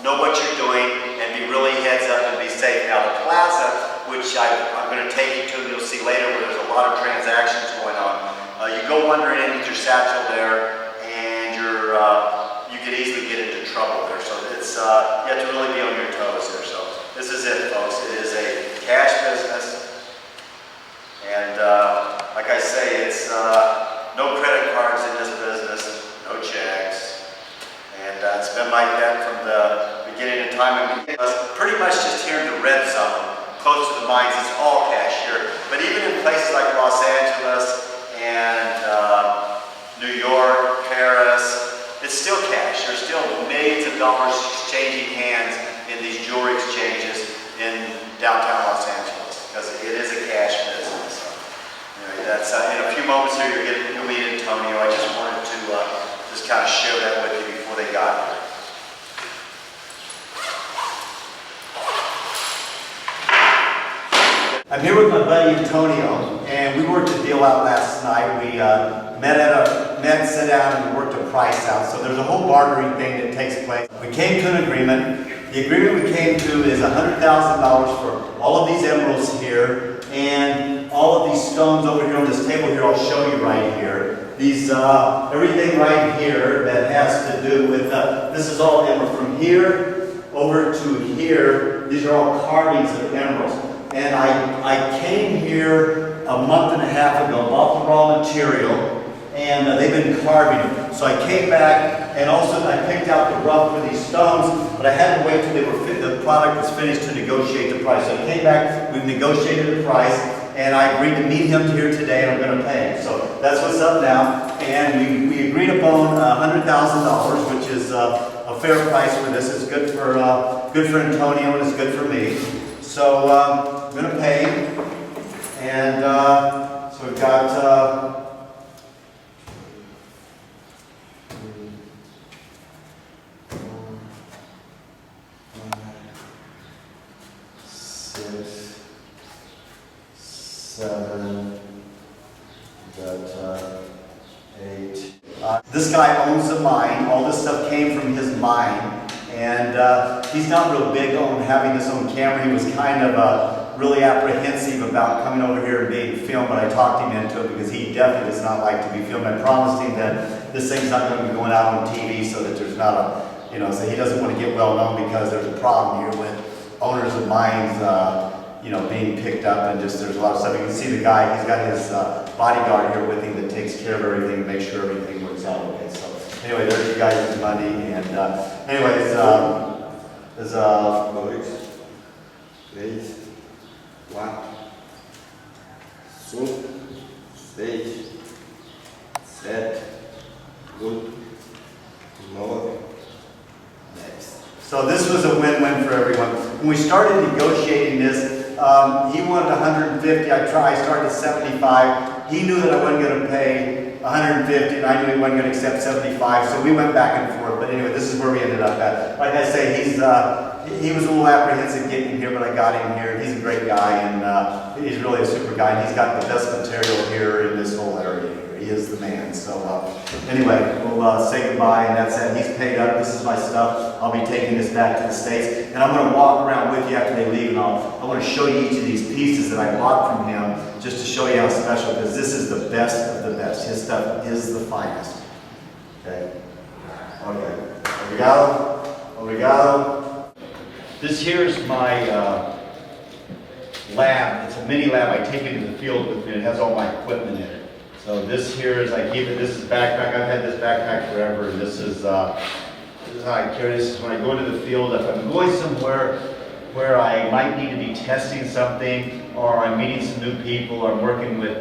know what you're doing and be really heads up and be safe. Now the plaza, which I'm going to take you to, and you'll see later, where there's a lot of transactions going on. You go wandering in with your satchel there, and you could easily get into trouble there. So it's you have to really be on your toes there. So this is it, folks. It is a cash business, and like I say, it's no credit cards in this business, no checks, and it's been like that from the beginning of time. And pretty much just here in the red zone, close to the mines, it's all cash here. But even in places like Los Angeles and New York, Paris, it's still cash. There's still millions of dollars exchanging hands in these jewelry exchanges in downtown Los Angeles, because it is a cash business. Anyway, that's in a few moments here you'll meet Antonio. I just wanted to just kind of share that with you before they got here. I'm here with my buddy Antonio, and we worked a deal out last night. We met, sat down, and we worked a price out. So there's a whole bartering thing that takes place. We came to an agreement. The agreement we came to is $100,000 for all of these emeralds here, and all of these stones over here on this table here, I'll show you right here. These, everything right here that has to do with, this is all emerald. From here over to here, these are all carvings of emeralds. And I came here a month and a half ago, bought the raw material, and they've been carving them. So I came back, and also I picked out the rough for these stones, but I had to wait till the product was finished to negotiate the price. So I came back, we've negotiated the price, and I agreed to meet him here today, and I'm going to pay him. So that's what's up now. And we agreed upon $100,000, which is a fair price for this. It's good for Antonio, and it's good for me. So I'm going to pay him. And so we've got... 6, 7, got 8. This guy owns the mine. All this stuff came from his mine. And he's not real big on having this on camera. He was kind of really apprehensive about coming over here and being filmed, but I talked him into it because he definitely does not like to be filmed. I promised him that this thing's not going to be going out on TV so that there's not a, you know, so he doesn't want to get well known because there's a problem here with owners of mines, you know, being picked up, and just there's a lot of stuff. You can see the guy, he's got his bodyguard here with him that takes care of everything, make sure everything works out okay. So anyway, there's you guys' money, and anyways, there's 2, 3, 4, 5, 6, 7, 8, 9, 10. So this was a win-win for everyone. When we started negotiating this, he wanted 150. I started at 75. He knew that I wasn't going to pay 150, and I knew he wasn't going to accept 75. So we went back and forth. But anyway, this is where we ended up at. Like I say, he was a little apprehensive getting him here, but I got him here. He's a great guy, and he's really a super guy. And he's got the best material here in this whole area. He is the man. So anyway, we'll say goodbye, and that's it. He's paid up. This is my stuff. I'll be taking this back to the States, and I'm going to walk around with you after they leave, and I want to show you each of these pieces that I bought from him, just to show you how special, because this is the best of the best. His stuff is the finest. Okay. Okay. Obrigado. Obrigado. This here is my lab. It's a mini lab. I take it to the field with me. It has all my equipment in it. So this here is, I keep it, this is backpack. I've had this backpack forever, and this is how I carry this. Is when I go into the field, if I'm going somewhere where I might need to be testing something, or I'm meeting some new people, or I'm working with,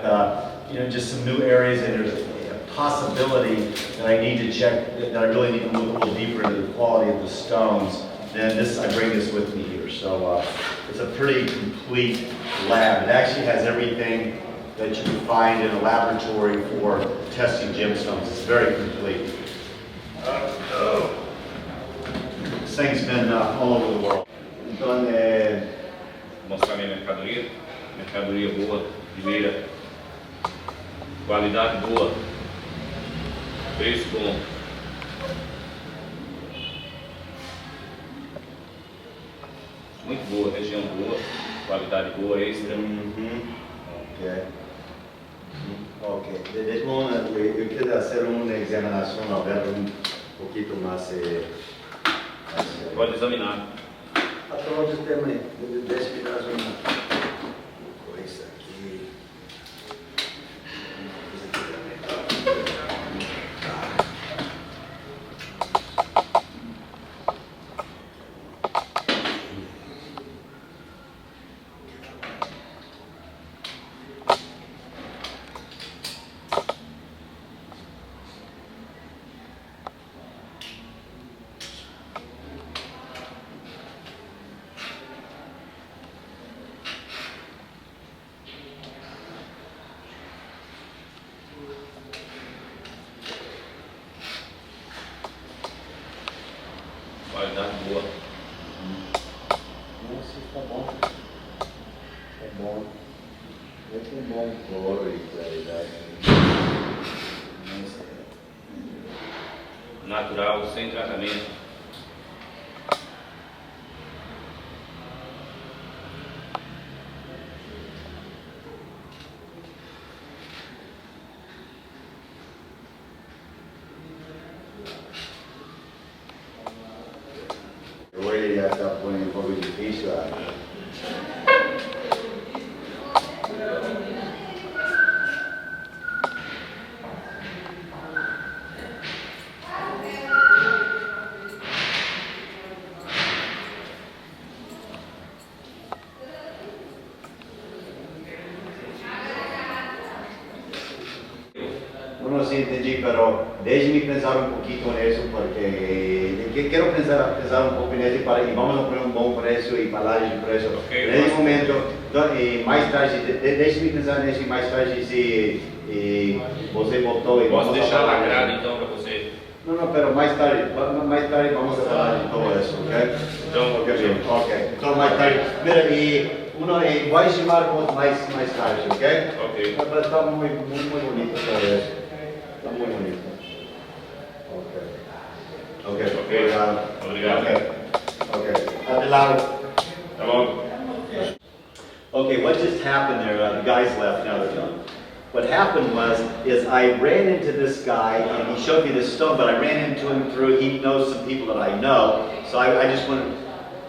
you know, just some new areas, and there's a possibility that I need to check, that I really need to look a little deeper into the quality of the stones, then this, I bring this with me here. So it's a pretty complete lab. It actually has everything that you can find in a laboratory for testing gemstones. It's very complete. This thing's been all over the world. Então, mostrar minha mercadoria boa, primeira, qualidade boa, preço bom. Muito boa, região boa, qualidade boa, extra. Okay. Okay. Yo quiero hacer una examinación a ver un poquito más. Pode examinar. A todos os temas, deixa eu fazer uma coisa aqui. Qualidade boa. Nossa, tá bom. É bom. Muito bom cor e qualidade. Natural, sem tratamento. está poniendo un poco difícil. Bueno, sí, entendí, pero déjeme pensar un poquito en eso porque quiero pensar un poco en eso y vamos a poner un buen precio y palabras de precio. Okay, en ese momento, mais tarde, deixe-me pensar nisso e mais tarde se você voltou e Posso vamos deixar falar lacrado disso. então para você? Não, pero mais tarde vamos a falar de todo isso, ok? Então, Ok. Então mais tarde, mira, vai chamar mais tarde, ok? Ok. Mas está muito bonito todo isso. Está muito bonito. Ok. Obrigado. Obrigado. Ok. Até lá. Tá bom? Okay, what just happened there? The guys left, now they're gone. What happened is I ran into this guy and he showed me this stone, but I ran into him through, he knows some people that I know, so I just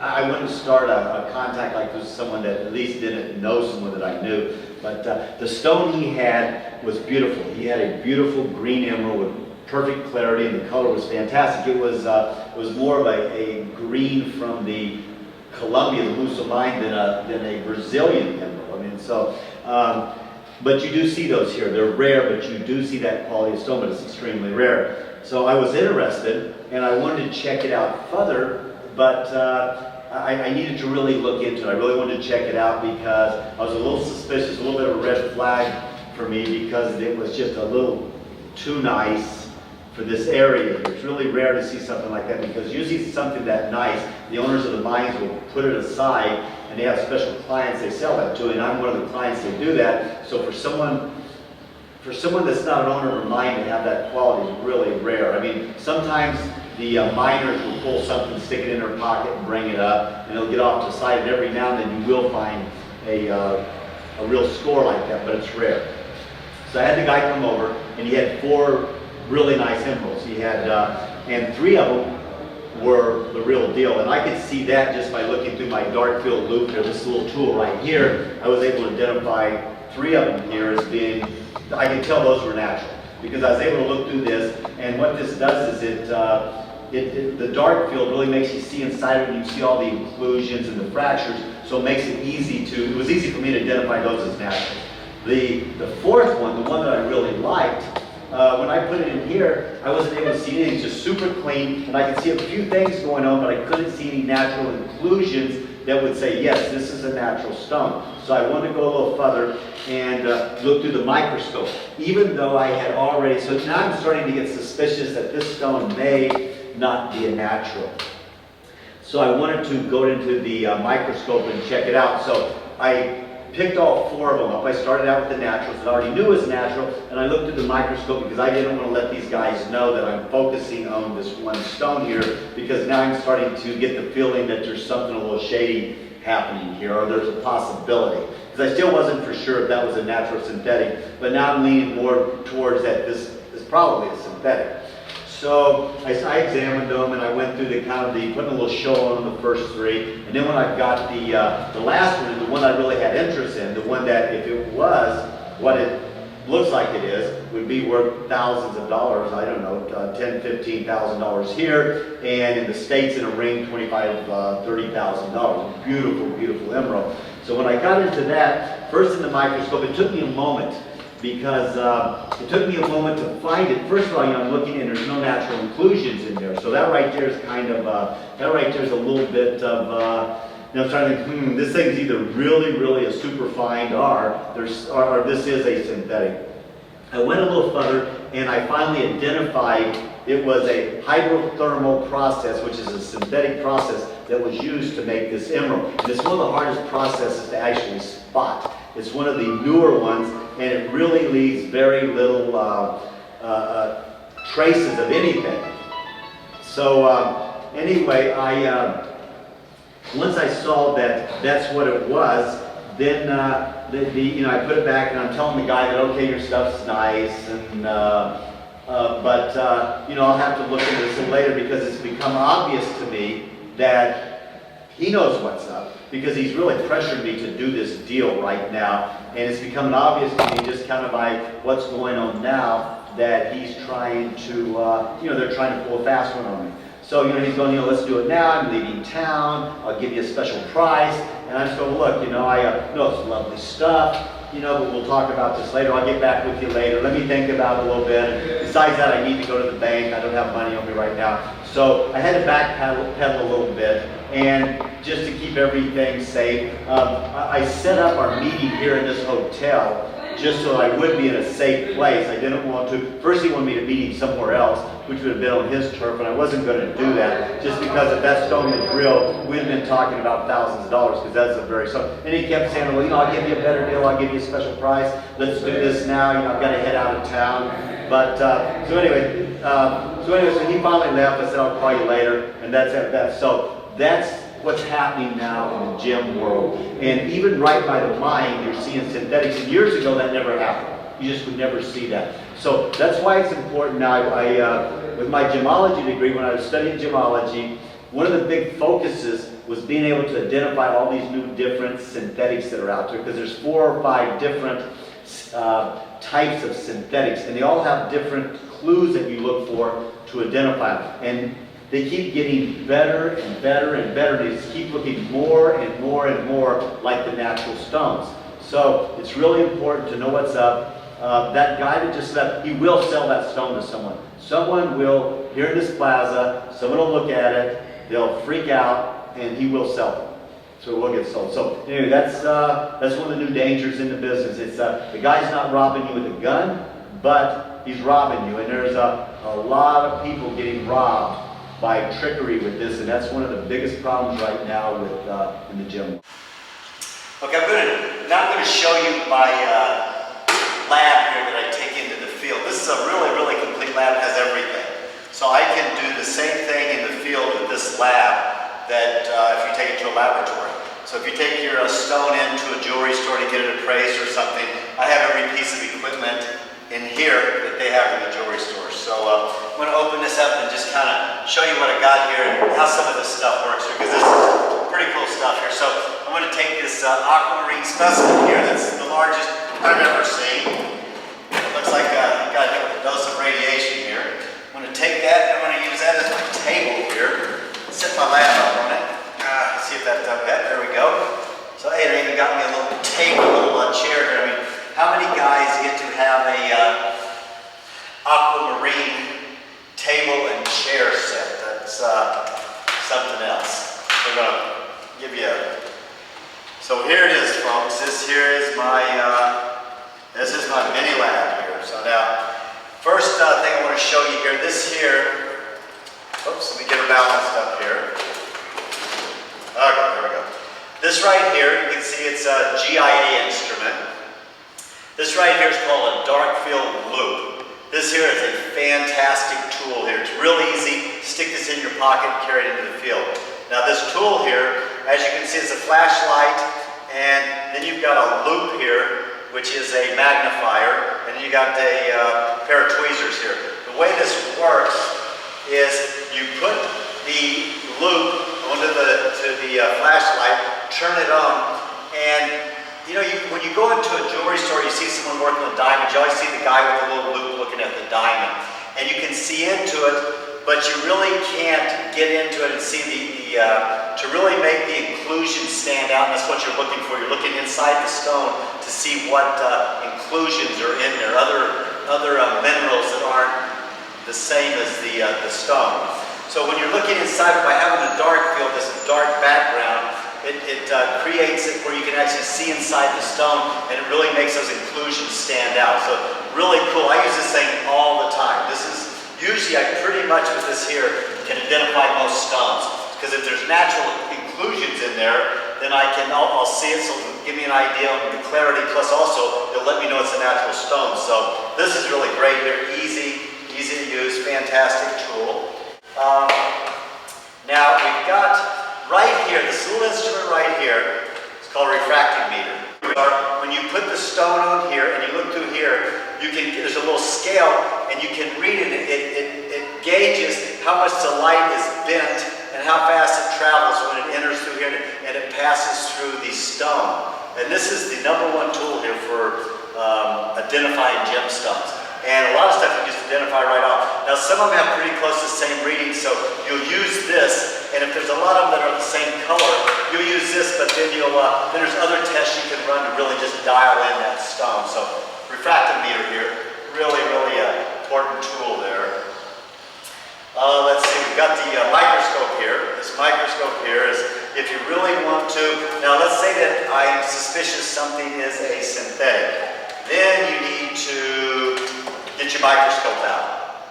I wouldn't start a contact like this with someone that at least didn't know someone that I knew. But the stone he had was beautiful. He had a beautiful green emerald with perfect clarity, and the color was fantastic. It was more of a green from the Colombia, the Musulman, than a Brazilian emerald. I mean, so, but you do see those here. They're rare, but you do see that quality of stone, but it's extremely rare. So I was interested, and I wanted to check it out further, but I needed to really look into it. I really wanted to check it out because I was a little suspicious, a little bit of a red flag for me because it was just a little too nice for this area. It's really rare to see something like that because usually something that nice, the owners of the mines will put it aside and they have special clients they sell that to, and I'm one of the clients that do that. So for someone that's not an owner of a mine to have that quality is really rare. I mean, sometimes the miners will pull something, stick it in their pocket and bring it up, and it'll get off to the side, and every now and then you will find a real score like that, but it's rare. So I had the guy come over, and he had 4 really nice emeralds. He had, and 3 of them were the real deal, and I could see that just by looking through my dark field loop here, this little tool right here. I was able to identify 3 of them here as being, I could tell those were natural, because I was able to look through this, and what this does is the dark field really makes you see inside of it, and you see all the inclusions and the fractures, so it makes it it was easy for me to identify those as natural. The 4th one, the one that I really liked, when I put it in here, I wasn't able to see anything. It's just super clean, and I could see a few things going on, but I couldn't see any natural inclusions that would say, yes, this is a natural stone. So I wanted to go a little further and look through the microscope, even though I had already, so now I'm starting to get suspicious that this stone may not be a natural. So I wanted to go into the microscope and check it out. So I picked all 4 of them up. I started out with the naturals that I already knew was natural, and I looked at the microscope because I didn't want to let these guys know that I'm focusing on this one stone here, because now I'm starting to get the feeling that there's something a little shady happening here, or there's a possibility. Because I still wasn't for sure if that was a natural or synthetic, but now I'm leaning more towards that this is probably a synthetic. So I examined them, and I went through putting a little show on the first 3, and then when I got the last one, the one I really had interest in, the one that if it was what it looks like it is, would be worth thousands of dollars. I don't know, $10,000, $15,000 here, and in the States in a ring, $25,000, $30,000. Beautiful, beautiful emerald. So when I got into that, first in the microscope, it took me a moment, because it took me a moment to find it. First of all, I'm looking and there's no natural inclusions in there. So that right there is kind of, that right there is a little bit of, I'm trying to think, this thing's either really, really a super fine or this is a synthetic. I went a little further and I finally identified it was a hydrothermal process, which is a synthetic process that was used to make this emerald. And it's one of the hardest processes to actually spot. It's one of the newer ones, and it really leaves very little traces of anything. So anyway, once I saw that that's what it was, then I put it back, and I'm telling the guy that, okay, your stuff's nice, and but I'll have to look into this later, because it's become obvious to me that He knows what's up because he's really pressured me to do this deal right now, and it's becoming obvious to me just kind of by what's going on now that he's trying to, they're trying to pull a fast one on me. So, he's going, let's do it now. I'm leaving town. I'll give you a special price. And I'm just going, look, I know it's lovely stuff, but we'll talk about this later. I'll get back with you later. Let me think about it a little bit. Besides that, I need to go to the bank. I don't have money on me right now. So I had to backpedal a little bit. And just to keep everything safe, I set up our meeting here in this hotel just so I would be in a safe place. I didn't want to, first he wanted me to meet him somewhere else, which would have been on his turf, and I wasn't going to do that, just because if that stone was real, we'd have been talking about thousands of dollars, because that's a very stone. And he kept saying, well, I'll give you a better deal, I'll give you a special price, let's do this now, I've got to head out of town. But, so anyway, so he finally left. I said, I'll call you later, and that's it. So that's what's happening now in the gym world. And even right by the mine, you're seeing synthetics. And years ago, that never happened. You just would never see that. So that's why it's important now. With my gemology degree, when I was studying gemology, one of the big focuses was being able to identify all these new different synthetics that are out there, because there's 4 or 5 different types of synthetics, and they all have different clues that you look for to identify them. And they keep getting better and better and better. They just keep looking more and more and more like the natural stones. So it's really important to know what's up. That guy that just left, he will sell that stone to someone. Someone will, here in this plaza, someone will look at it, they'll freak out, and he will sell it. So it will get sold. So anyway, that's one of the new dangers in the business. It's the guy's not robbing you with a gun, but he's robbing you. And there's a lot of people getting robbed by trickery with this, and that's one of the biggest problems right now with in the gym. Okay, I'm going to show you my lab here that I take into the field. This is a really, really complete lab. It has everything. So I can do the same thing in the field with this lab that if you take it to a laboratory. So if you take your stone into a jewelry store to get it appraised or something, I have every piece of equipment in here that they have in the jewelry store. So I'm going to open this up and just kind of show you what I got here and how some of this stuff works here, because this is pretty cool stuff here. So I'm going to take this aquamarine specimen here. That's the largest I've ever seen. It looks like I got hit with a dose of radiation here. I'm going to take that and I'm going to use that as my table here. Set my lab up on it. See if that's okay. There we go. So hey, they even got me a little table, a little chair here. I mean, how many guys get to have a aquamarine table and chair set? That's something else. We're going to give you a... So here it is, folks. This is my mini lab here. So now, first thing I want to show you here, this here, oops, let me get her balanced up here. Okay, there we go. This right here, you can see it's a GIA instrument. This right here is called a dark field loop. This here is a fantastic tool here. It's real easy. Stick this in your pocket and carry it into the field. Now this tool here, as you can see, is a flashlight, and then you've got a loop here, which is a magnifier, and then you got a pair of tweezers here. The way this works is you put the loop onto the flashlight, turn it on, and when you go into a jewelry store, you see someone working with diamonds, you always see the guy with a little loop looking at the diamond. And you can see into it, but you really can't get into it and see to really make the inclusion stand out, and that's what you're looking for. You're looking inside the stone to see what inclusions are in there, other minerals that aren't the same as the stone. So when you're looking inside it, by having a dark field, this dark background, it creates it where you can actually see inside the stone, and it really makes those inclusions stand out. So really cool. I use this thing all the time. This is usually, I pretty much with this here can identify most stones, because if there's natural inclusions in there, then I'll see it, so it'll give me an idea of the clarity, plus also it'll let me know it's a natural stone. So this is really great. They're easy to use, fantastic tool. Now we've got right here, this little instrument right here, it's called a refracting meter. When you put the stone on here and you look through here, there's a little scale and you can read it. It gauges how much the light is bent and how fast it travels when it enters through here. passes through the stone. And this is the #1 tool here for identifying gemstones. And a lot of stuff you just identify right off. Now some of them have pretty close to the same reading, so you'll use this, and if there's a lot of them that are the same color, you'll use this, but then then there's other tests you can run to really just dial in that stone. So refractometer here, really important tool there. Let's see, we've got the microscope here. This microscope here is if you really want to, now let's say that I'm suspicious something is a synthetic. Then you need to get your microscope out.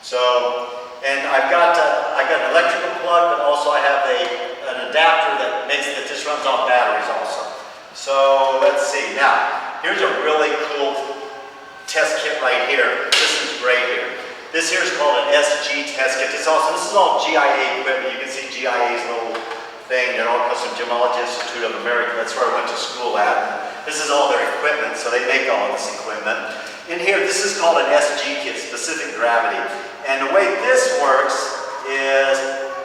So, and I've got an electrical plug, but also I have an adapter that just runs off batteries also. So let's see, now, here's a really cool test kit right here. This is great here. This here is called an SG test kit. This is all GIA equipment. You can see GIA's little thing. It all comes from Gemology Institute of America. That's where I went to school at. This is all their equipment, so they make all this equipment. In here, this is called an SG kit, specific gravity. And the way this works is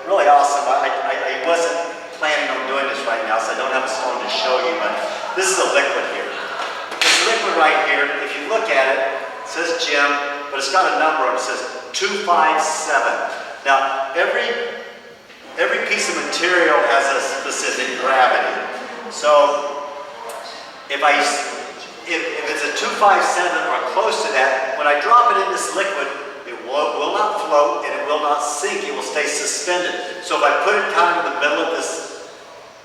really awesome. I wasn't planning on doing this right now, so I don't have a stone to show you, but this is a liquid here. This liquid right here, if you look at it, it says gem, but it's got a number on it. It says 257. Now, every piece of material has a specific gravity. So, if it's a 257 or close to that, when I drop it in this liquid, it will not float and it will not sink. It will stay suspended. So if I put it kind of in the middle of this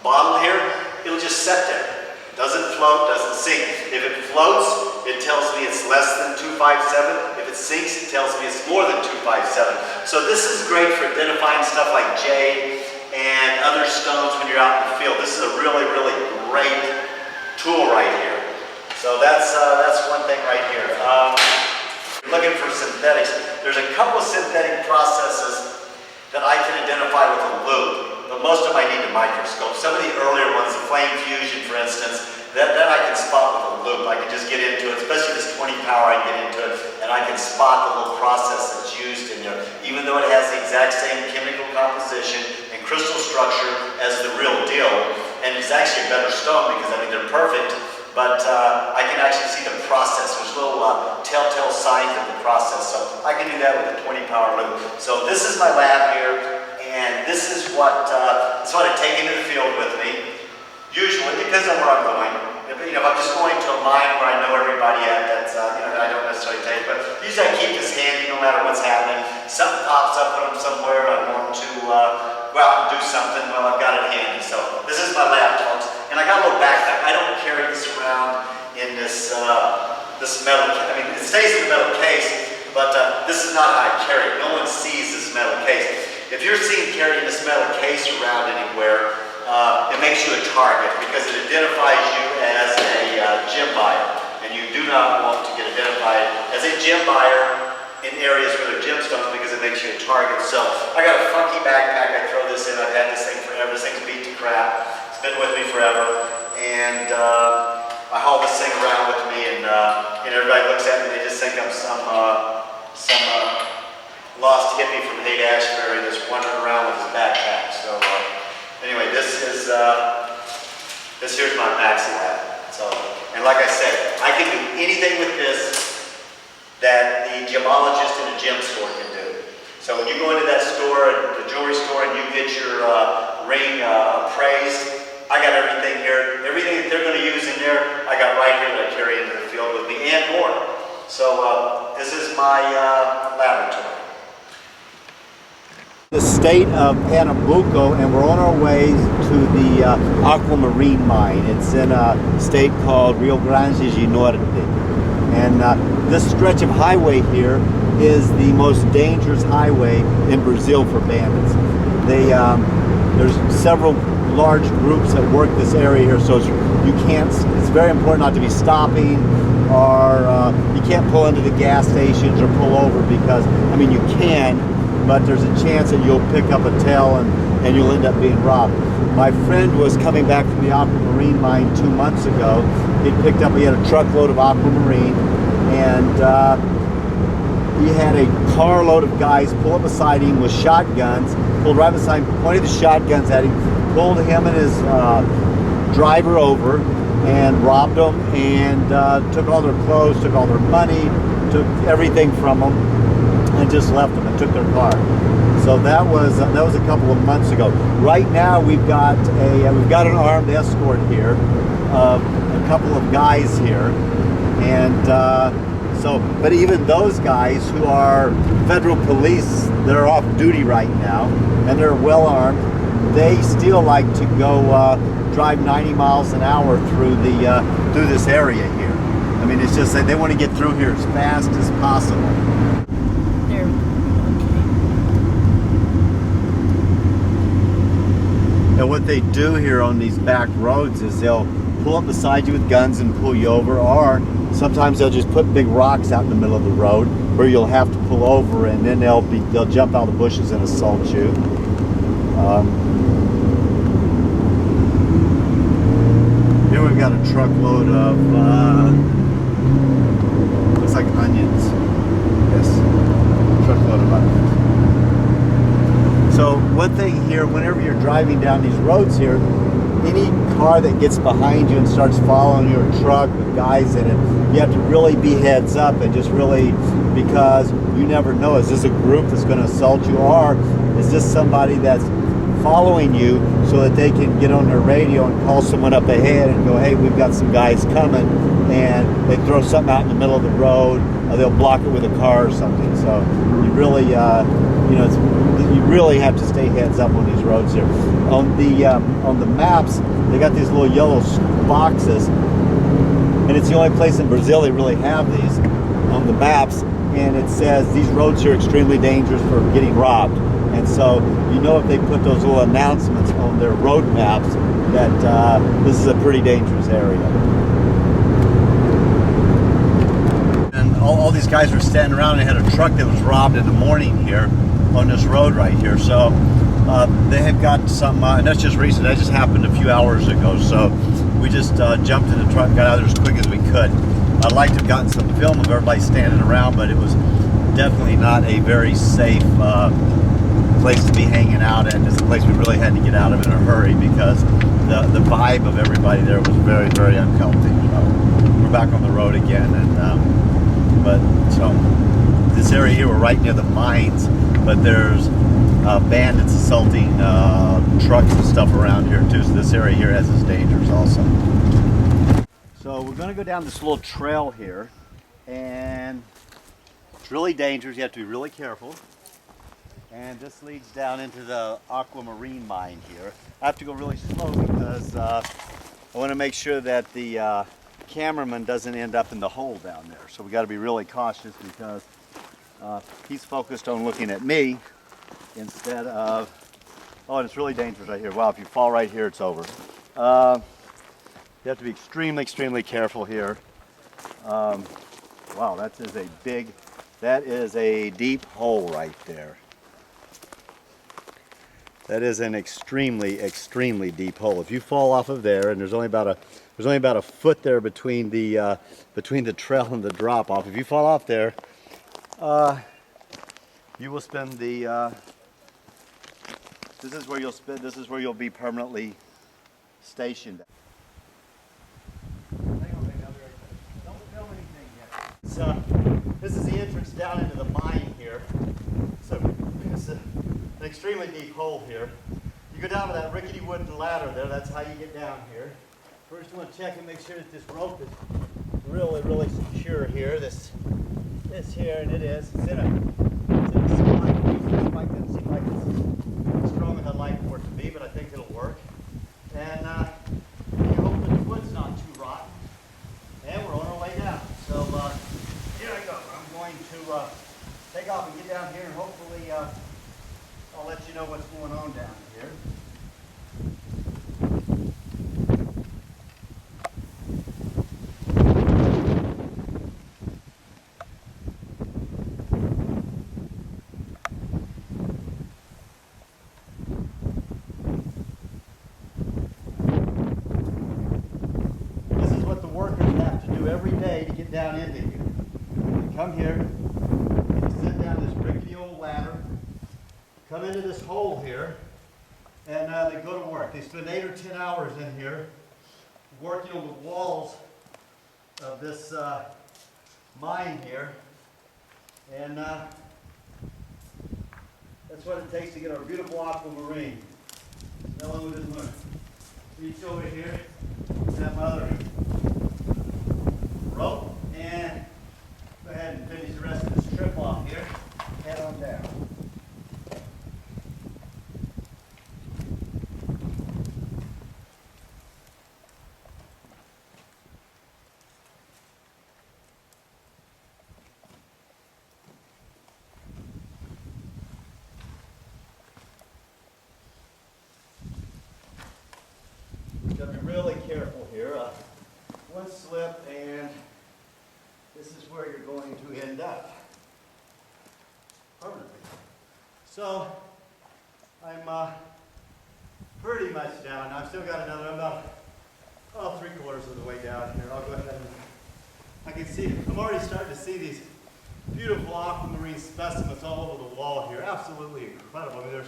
bottle here, it'll just sit there. Doesn't float, doesn't sink. If it floats, it tells me it's less than 257. If it sinks, it tells me it's more than 257. So this is great for identifying stuff like jade and other stones when you're out in the field. This is a really great tool right here. So that's one thing right here. You're looking for synthetics. There's a couple of synthetic processes that I can identify with a loupe. But most of them I need a microscope. Some of the earlier ones, the flame fusion for instance, that I can spot with a loupe. I can just get into it, especially this 20 power, I can get into it, and I can spot the little process that's used in there. Even though it has the exact same chemical composition and crystal structure as the real deal, and it's actually a better stone because I mean they're perfect, but I can actually see the process. There's little telltale signs of the process, so I can do that with a 20 power loupe. So this is my lab here. And this is what I take into the field with me. Usually, it depends on where I'm going. If I'm just going to a mine where I know everybody at, that's I don't necessarily take. But usually I keep this handy no matter what's happening. Something pops up when I'm somewhere and I want to go out and do something. Well, I've got it handy. So this is my lab, folks. And I got a little backpack. I don't carry this around in this metal. I mean, it stays in the metal case, but this is not how I carry it. No one sees this metal case. If you're seen carrying this metal case around anywhere, it makes you a target because it identifies you as a gem buyer. And you do not want to get identified as a gem buyer in areas where there are gemstones because it makes you a target. So I got a funky backpack. I throw this in. I've had this thing forever. This thing's beat to crap. It's been with me forever. And I haul this thing around with me, and everybody looks at me and they just think I'm some lost hippie from Haight-Ashbury that's wandering around with his backpack. So anyway, this here's my maxi lab. So, and like I said, I can do anything with this that the gemologist in a gem store can do. So when you go into that store, the jewelry store, and you get your ring appraised, I got everything here. Everything that they're going to use in there, I got right here that I carry into the field with me and more. So this is my laboratory. The state of Pernambuco, and we're on our way to the aquamarine mine. It's in a state called Rio Grande do Norte. And this stretch of highway here is the most dangerous highway in Brazil for bandits. There's several large groups that work this area here, so it's very important not to be stopping, or you can't pull into the gas stations or pull over because, I mean, you can, but there's a chance that you'll pick up a tail and you'll end up being robbed. My friend was coming back from the aquamarine mine 2 months ago. He had a truckload of aquamarine, and he had a carload of guys pull up beside him with shotguns, pulled right beside him, pointed the shotguns at him, pulled him and his driver over and robbed them and took all their clothes, took all their money, took everything from them, and just left them and took their car. So that was a couple of months ago. Right now we've got an armed escort here, a couple of guys here, and but even those guys who are federal police, they're off duty right now, and they're well armed. They still like to go drive 90 miles an hour through this area here. I mean, it's just that they want to get through here as fast as possible. There. And what they do here on these back roads is they'll pull up beside you with guns and pull you over, or sometimes they'll just put big rocks out in the middle of the road where you'll have to pull over, and then they'll jump out of the bushes and assault you. Here we've got a truckload of looks like onions. Yes, truckload of onions. So one thing here, whenever you're driving down these roads here, any car that gets behind you and starts following your truck with guys in it, you have to really be heads up and just really, because you never know, is this a group that's going to assault you, or is this somebody that's following you so that they can get on their radio and call someone up ahead and go, hey, we've got some guys coming, and they throw something out in the middle of the road, or they'll block it with a car or something. So you really, you really have to stay heads up on these roads here. On the maps, they got these little yellow boxes, and it's the only place in Brazil they really have these on the maps, and it says these roads are extremely dangerous for getting robbed. And so you know, if they put those little announcements on their road maps, that this is a pretty dangerous area. And all these guys were standing around, and they had a truck that was robbed in the morning here on this road right here. So they have got some, and that's just recent. That just happened a few hours ago. So we just jumped in the truck and got out of there as quick as we could. I'd like to have gotten some film of everybody standing around, but it was definitely not a very safe place to be hanging out at. It's a place we really had to get out of in a hurry because the vibe of everybody there was very, very uncomfortable. We're back on the road again, and so this area here, we're right near the mines, but there's bandits assaulting trucks and stuff around here too. So this area here has its dangers also. So we're going to go down this little trail here, and it's really dangerous. You have to be really careful. And this leads down into the aquamarine mine here. I have to go really slow because I want to make sure that the cameraman doesn't end up in the hole down there. So we got to be really cautious because he's focused on looking at me instead of, oh, and it's really dangerous right here. Wow, if you fall right here, it's over. You have to be extremely, extremely careful here. Wow, that is a deep hole right there. That is an extremely, extremely deep hole. If you fall off of there, and there's only about a foot there between the trail and the drop off. If you fall off there, you will spend the. This is where you'll be permanently stationed. Don't film anything yet. So this is the entrance down into the mine here. So it's an extremely deep hole here. You go down with that rickety wooden ladder there. That's how you get down here. First, you want to check and make sure that this rope is really, really secure here. This here, and it is. It's in a spike. This spike doesn't seem like it's strong enough like for it to be, but I think it'll work. And you hope that the wood's not too rotten. And we're on our way down. So here I go. I'm going to take off and get down here, and hopefully I'll let you know what's going on down here. This is what the workers have to do every day to get down into here. You come here, and you sit down this rickety old ladder, come into this hole here, and they go to work. They spend 8 or 10 hours in here working on the walls of this mine here, and that's what it takes to get our beautiful aquamarine. Now I'm just going to reach over here, grab my other rope, and go ahead and finish the rest of this trip off here. Head on down. Got to be really careful here. One slip and this is where you're going to end up permanently. So I'm pretty much down. I've still got another, I'm about 3/4 of the way down here. I'll go ahead and I can see, I'm already starting to see these beautiful aquamarine specimens all over the wall here. Absolutely incredible. I mean,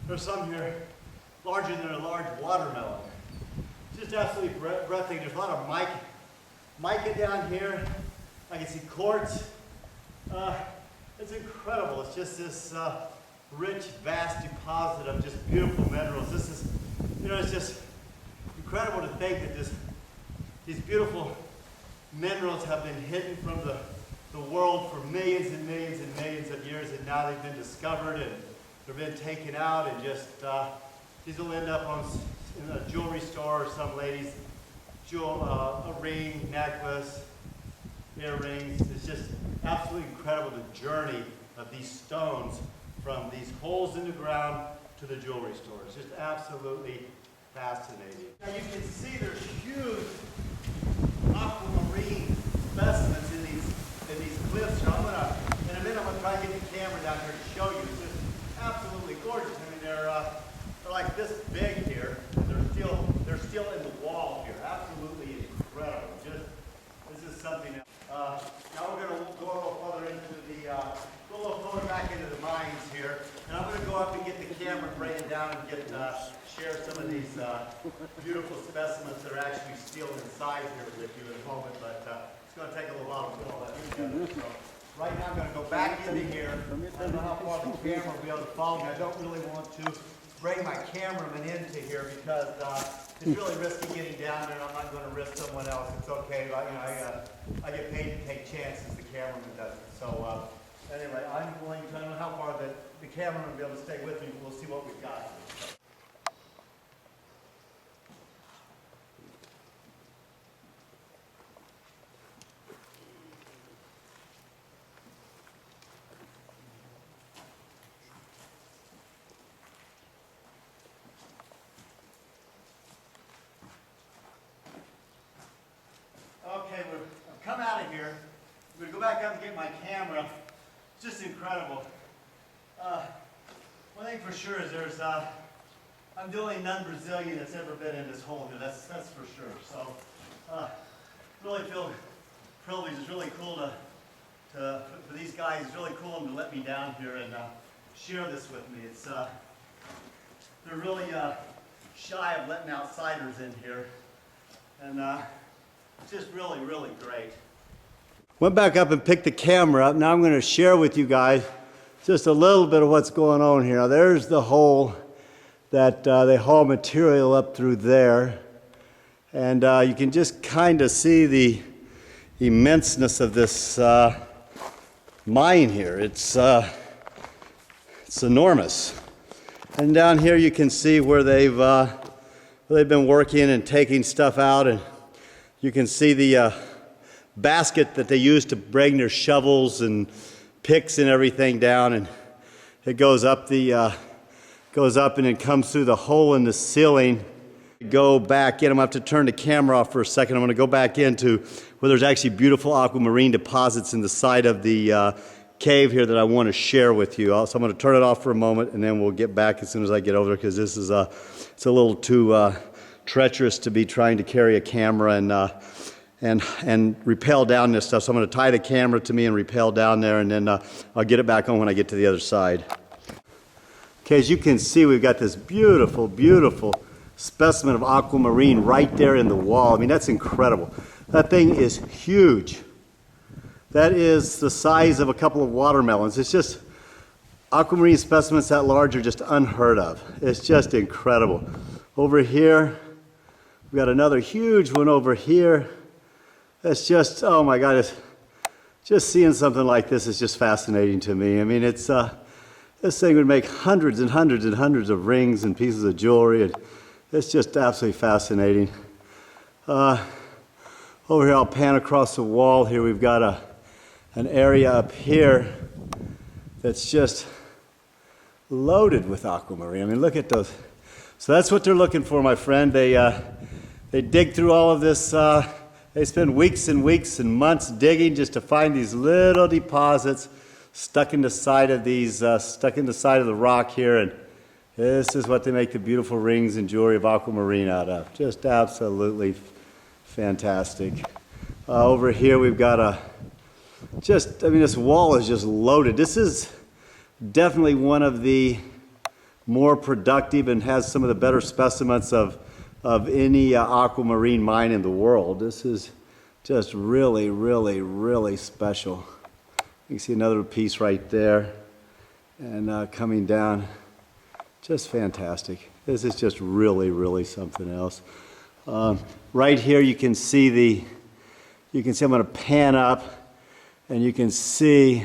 there's some here larger than a large watermelon. Just absolutely breathtaking. There's a lot of mica down here. I can see quartz. It's incredible. It's just this rich, vast deposit of just beautiful minerals. This is, it's just incredible to think that these beautiful minerals have been hidden from the world for millions and millions and millions of years, and now they've been discovered and they've been taken out, and just these will end up in a jewelry store or some lady's a ring, necklace, earrings. It's just absolutely incredible, the journey of these stones from these holes in the ground to the jewelry store. It's just absolutely fascinating. Now you can see there's huge aquamarine specimens in these cliffs here. In a minute I'm gonna try to get the camera down here to show you. It's just absolutely gorgeous. I mean, they're like this big here. They're still in the wall here. Absolutely incredible. This is something else. Now we're going to go a little further into go a little further back into the mines here, and I'm going to go up and get the camera, bring it down, and share some of these beautiful specimens that are actually still inside here with you in a moment. But it's going to take a little while to put all that together. So right now I'm going to go back into here. I don't know how far the camera will be able to follow me. I don't really want to bring my cameraman into here because it's really risky getting down there, and I'm not going to risk someone else. It's okay. I get paid to take chances. The cameraman doesn't. So anyway, I'm going to, I don't know how far the cameraman will be able to stay with me. We'll see what we've got. Okay, I've come out of here. I'm going to go back up and get my camera. It's just incredible. One thing for sure is I'm the only non-Brazilian that's ever been in this hole here. That's for sure. So, really feel privileged. It's really cool for these guys. It's really cool to let me down here and share this with me. It's they're really shy of letting outsiders in here, and it's just really, really great. Went back up and picked the camera up. Now I'm going to share with you guys just a little bit of what's going on here. Now there's the hole that they haul material up through there. And you can just kind of see the immenseness of this mine here. It's enormous. And down here you can see where they've been working and taking stuff out, and you can see the basket that they use to bring their shovels and picks and everything down, and it goes up and it comes through the hole in the ceiling. Go back in. I'm going to have to turn the camera off for a second. I'm going to go back into where there's actually beautiful aquamarine deposits in the side of the cave here that I want to share with you. So I'm going to turn it off for a moment, and then we'll get back as soon as I get over there, because this is it's a little too treacherous to be trying to carry a camera and rappel down this stuff. So I'm going to tie the camera to me and rappel down there, and then I'll get it back on when I get to the other side. Okay, as you can see, we've got this beautiful, beautiful specimen of aquamarine right there in the wall. I mean, that's incredible. That thing is huge. That is the size of a couple of watermelons. It's just, aquamarine specimens that large are just unheard of. It's just incredible. Over here, we've got another huge one over here. It's just, oh my God, just seeing something like this is just fascinating to me. I mean, it's, this thing would make hundreds and hundreds and hundreds of rings and pieces of jewelry. And it's just absolutely fascinating. Over here, I'll pan across the wall here. We've got an area up here that's just loaded with aquamarine. I mean, look at those. So that's what they're looking for, my friend. They dig through all of this. They spend weeks and weeks and months digging just to find these little deposits stuck in the side of these, stuck in the side of the rock here. And this is what they make the beautiful rings and jewelry of aquamarine out of. Just absolutely fantastic. Over here we've got I mean, this wall is just loaded. This is definitely one of the more productive and has some of the better specimens of any aquamarine mine in the world. This is just really, really, really special. You can see another piece right there and coming down. Just fantastic. This is just really, really something else. Right here you can see I'm going to pan up and you can see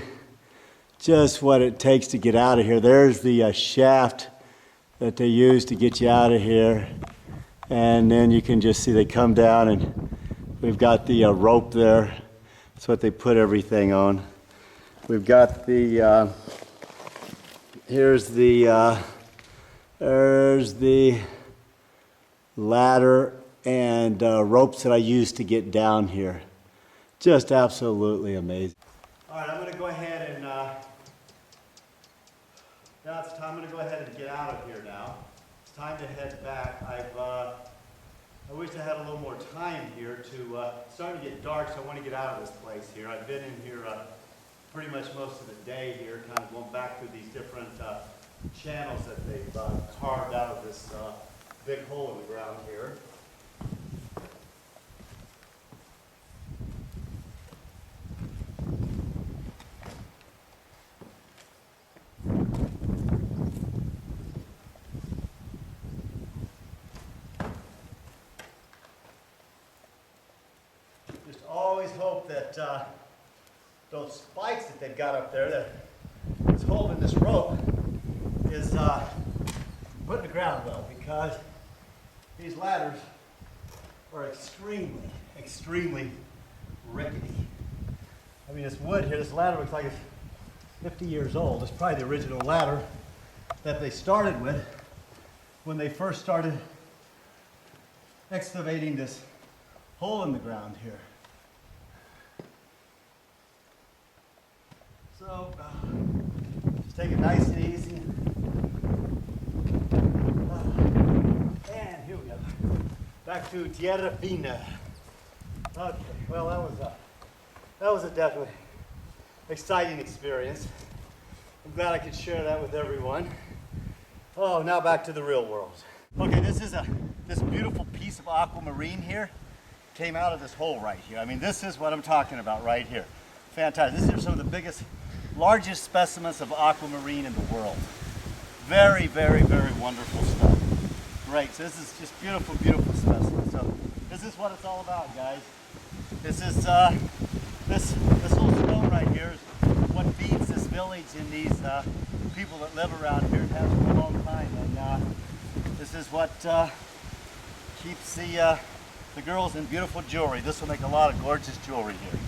just what it takes to get out of here. There's the shaft that they use to get you out of here. And then you can just see they come down and we've got the rope there. That's what they put everything on. We've got the, there's the ladder and ropes that I used to get down here. Just absolutely amazing. All right, I'm going to go ahead and, now it's time, I'm going to go ahead and get out of here now. It's time to head back. I wish I had a little more time here to, it's starting to get dark, so I want to get out of this place here. I've been in here pretty much most of the day here, kind of going back through these different channels that they've carved out of this big hole in the ground here. Just always hope that those spikes that they've got up there that's holding this rope is put in the ground well, because these ladders are extremely, extremely rickety. I mean, this wood here, this ladder looks like it's 50 years old. It's probably the original ladder that they started with when they first started excavating this hole in the ground here. So, just take it nice and easy. And here we go. Back to Tierra Fina. Okay, well that was a definitely exciting experience. I'm glad I could share that with everyone. Oh, now back to the real world. Okay, this beautiful piece of aquamarine here came out of this hole right here. I mean, this is what I'm talking about right here. Fantastic. These are some of the biggest, largest specimens of aquamarine in the world. Very, very, very wonderful stuff. Great. So this is just beautiful, beautiful specimen. So this is what it's all about, guys. This is this little stone right here is what feeds this village and these people that live around here and have for a long time. And this is what keeps the girls in beautiful jewelry. This will make a lot of gorgeous jewelry here.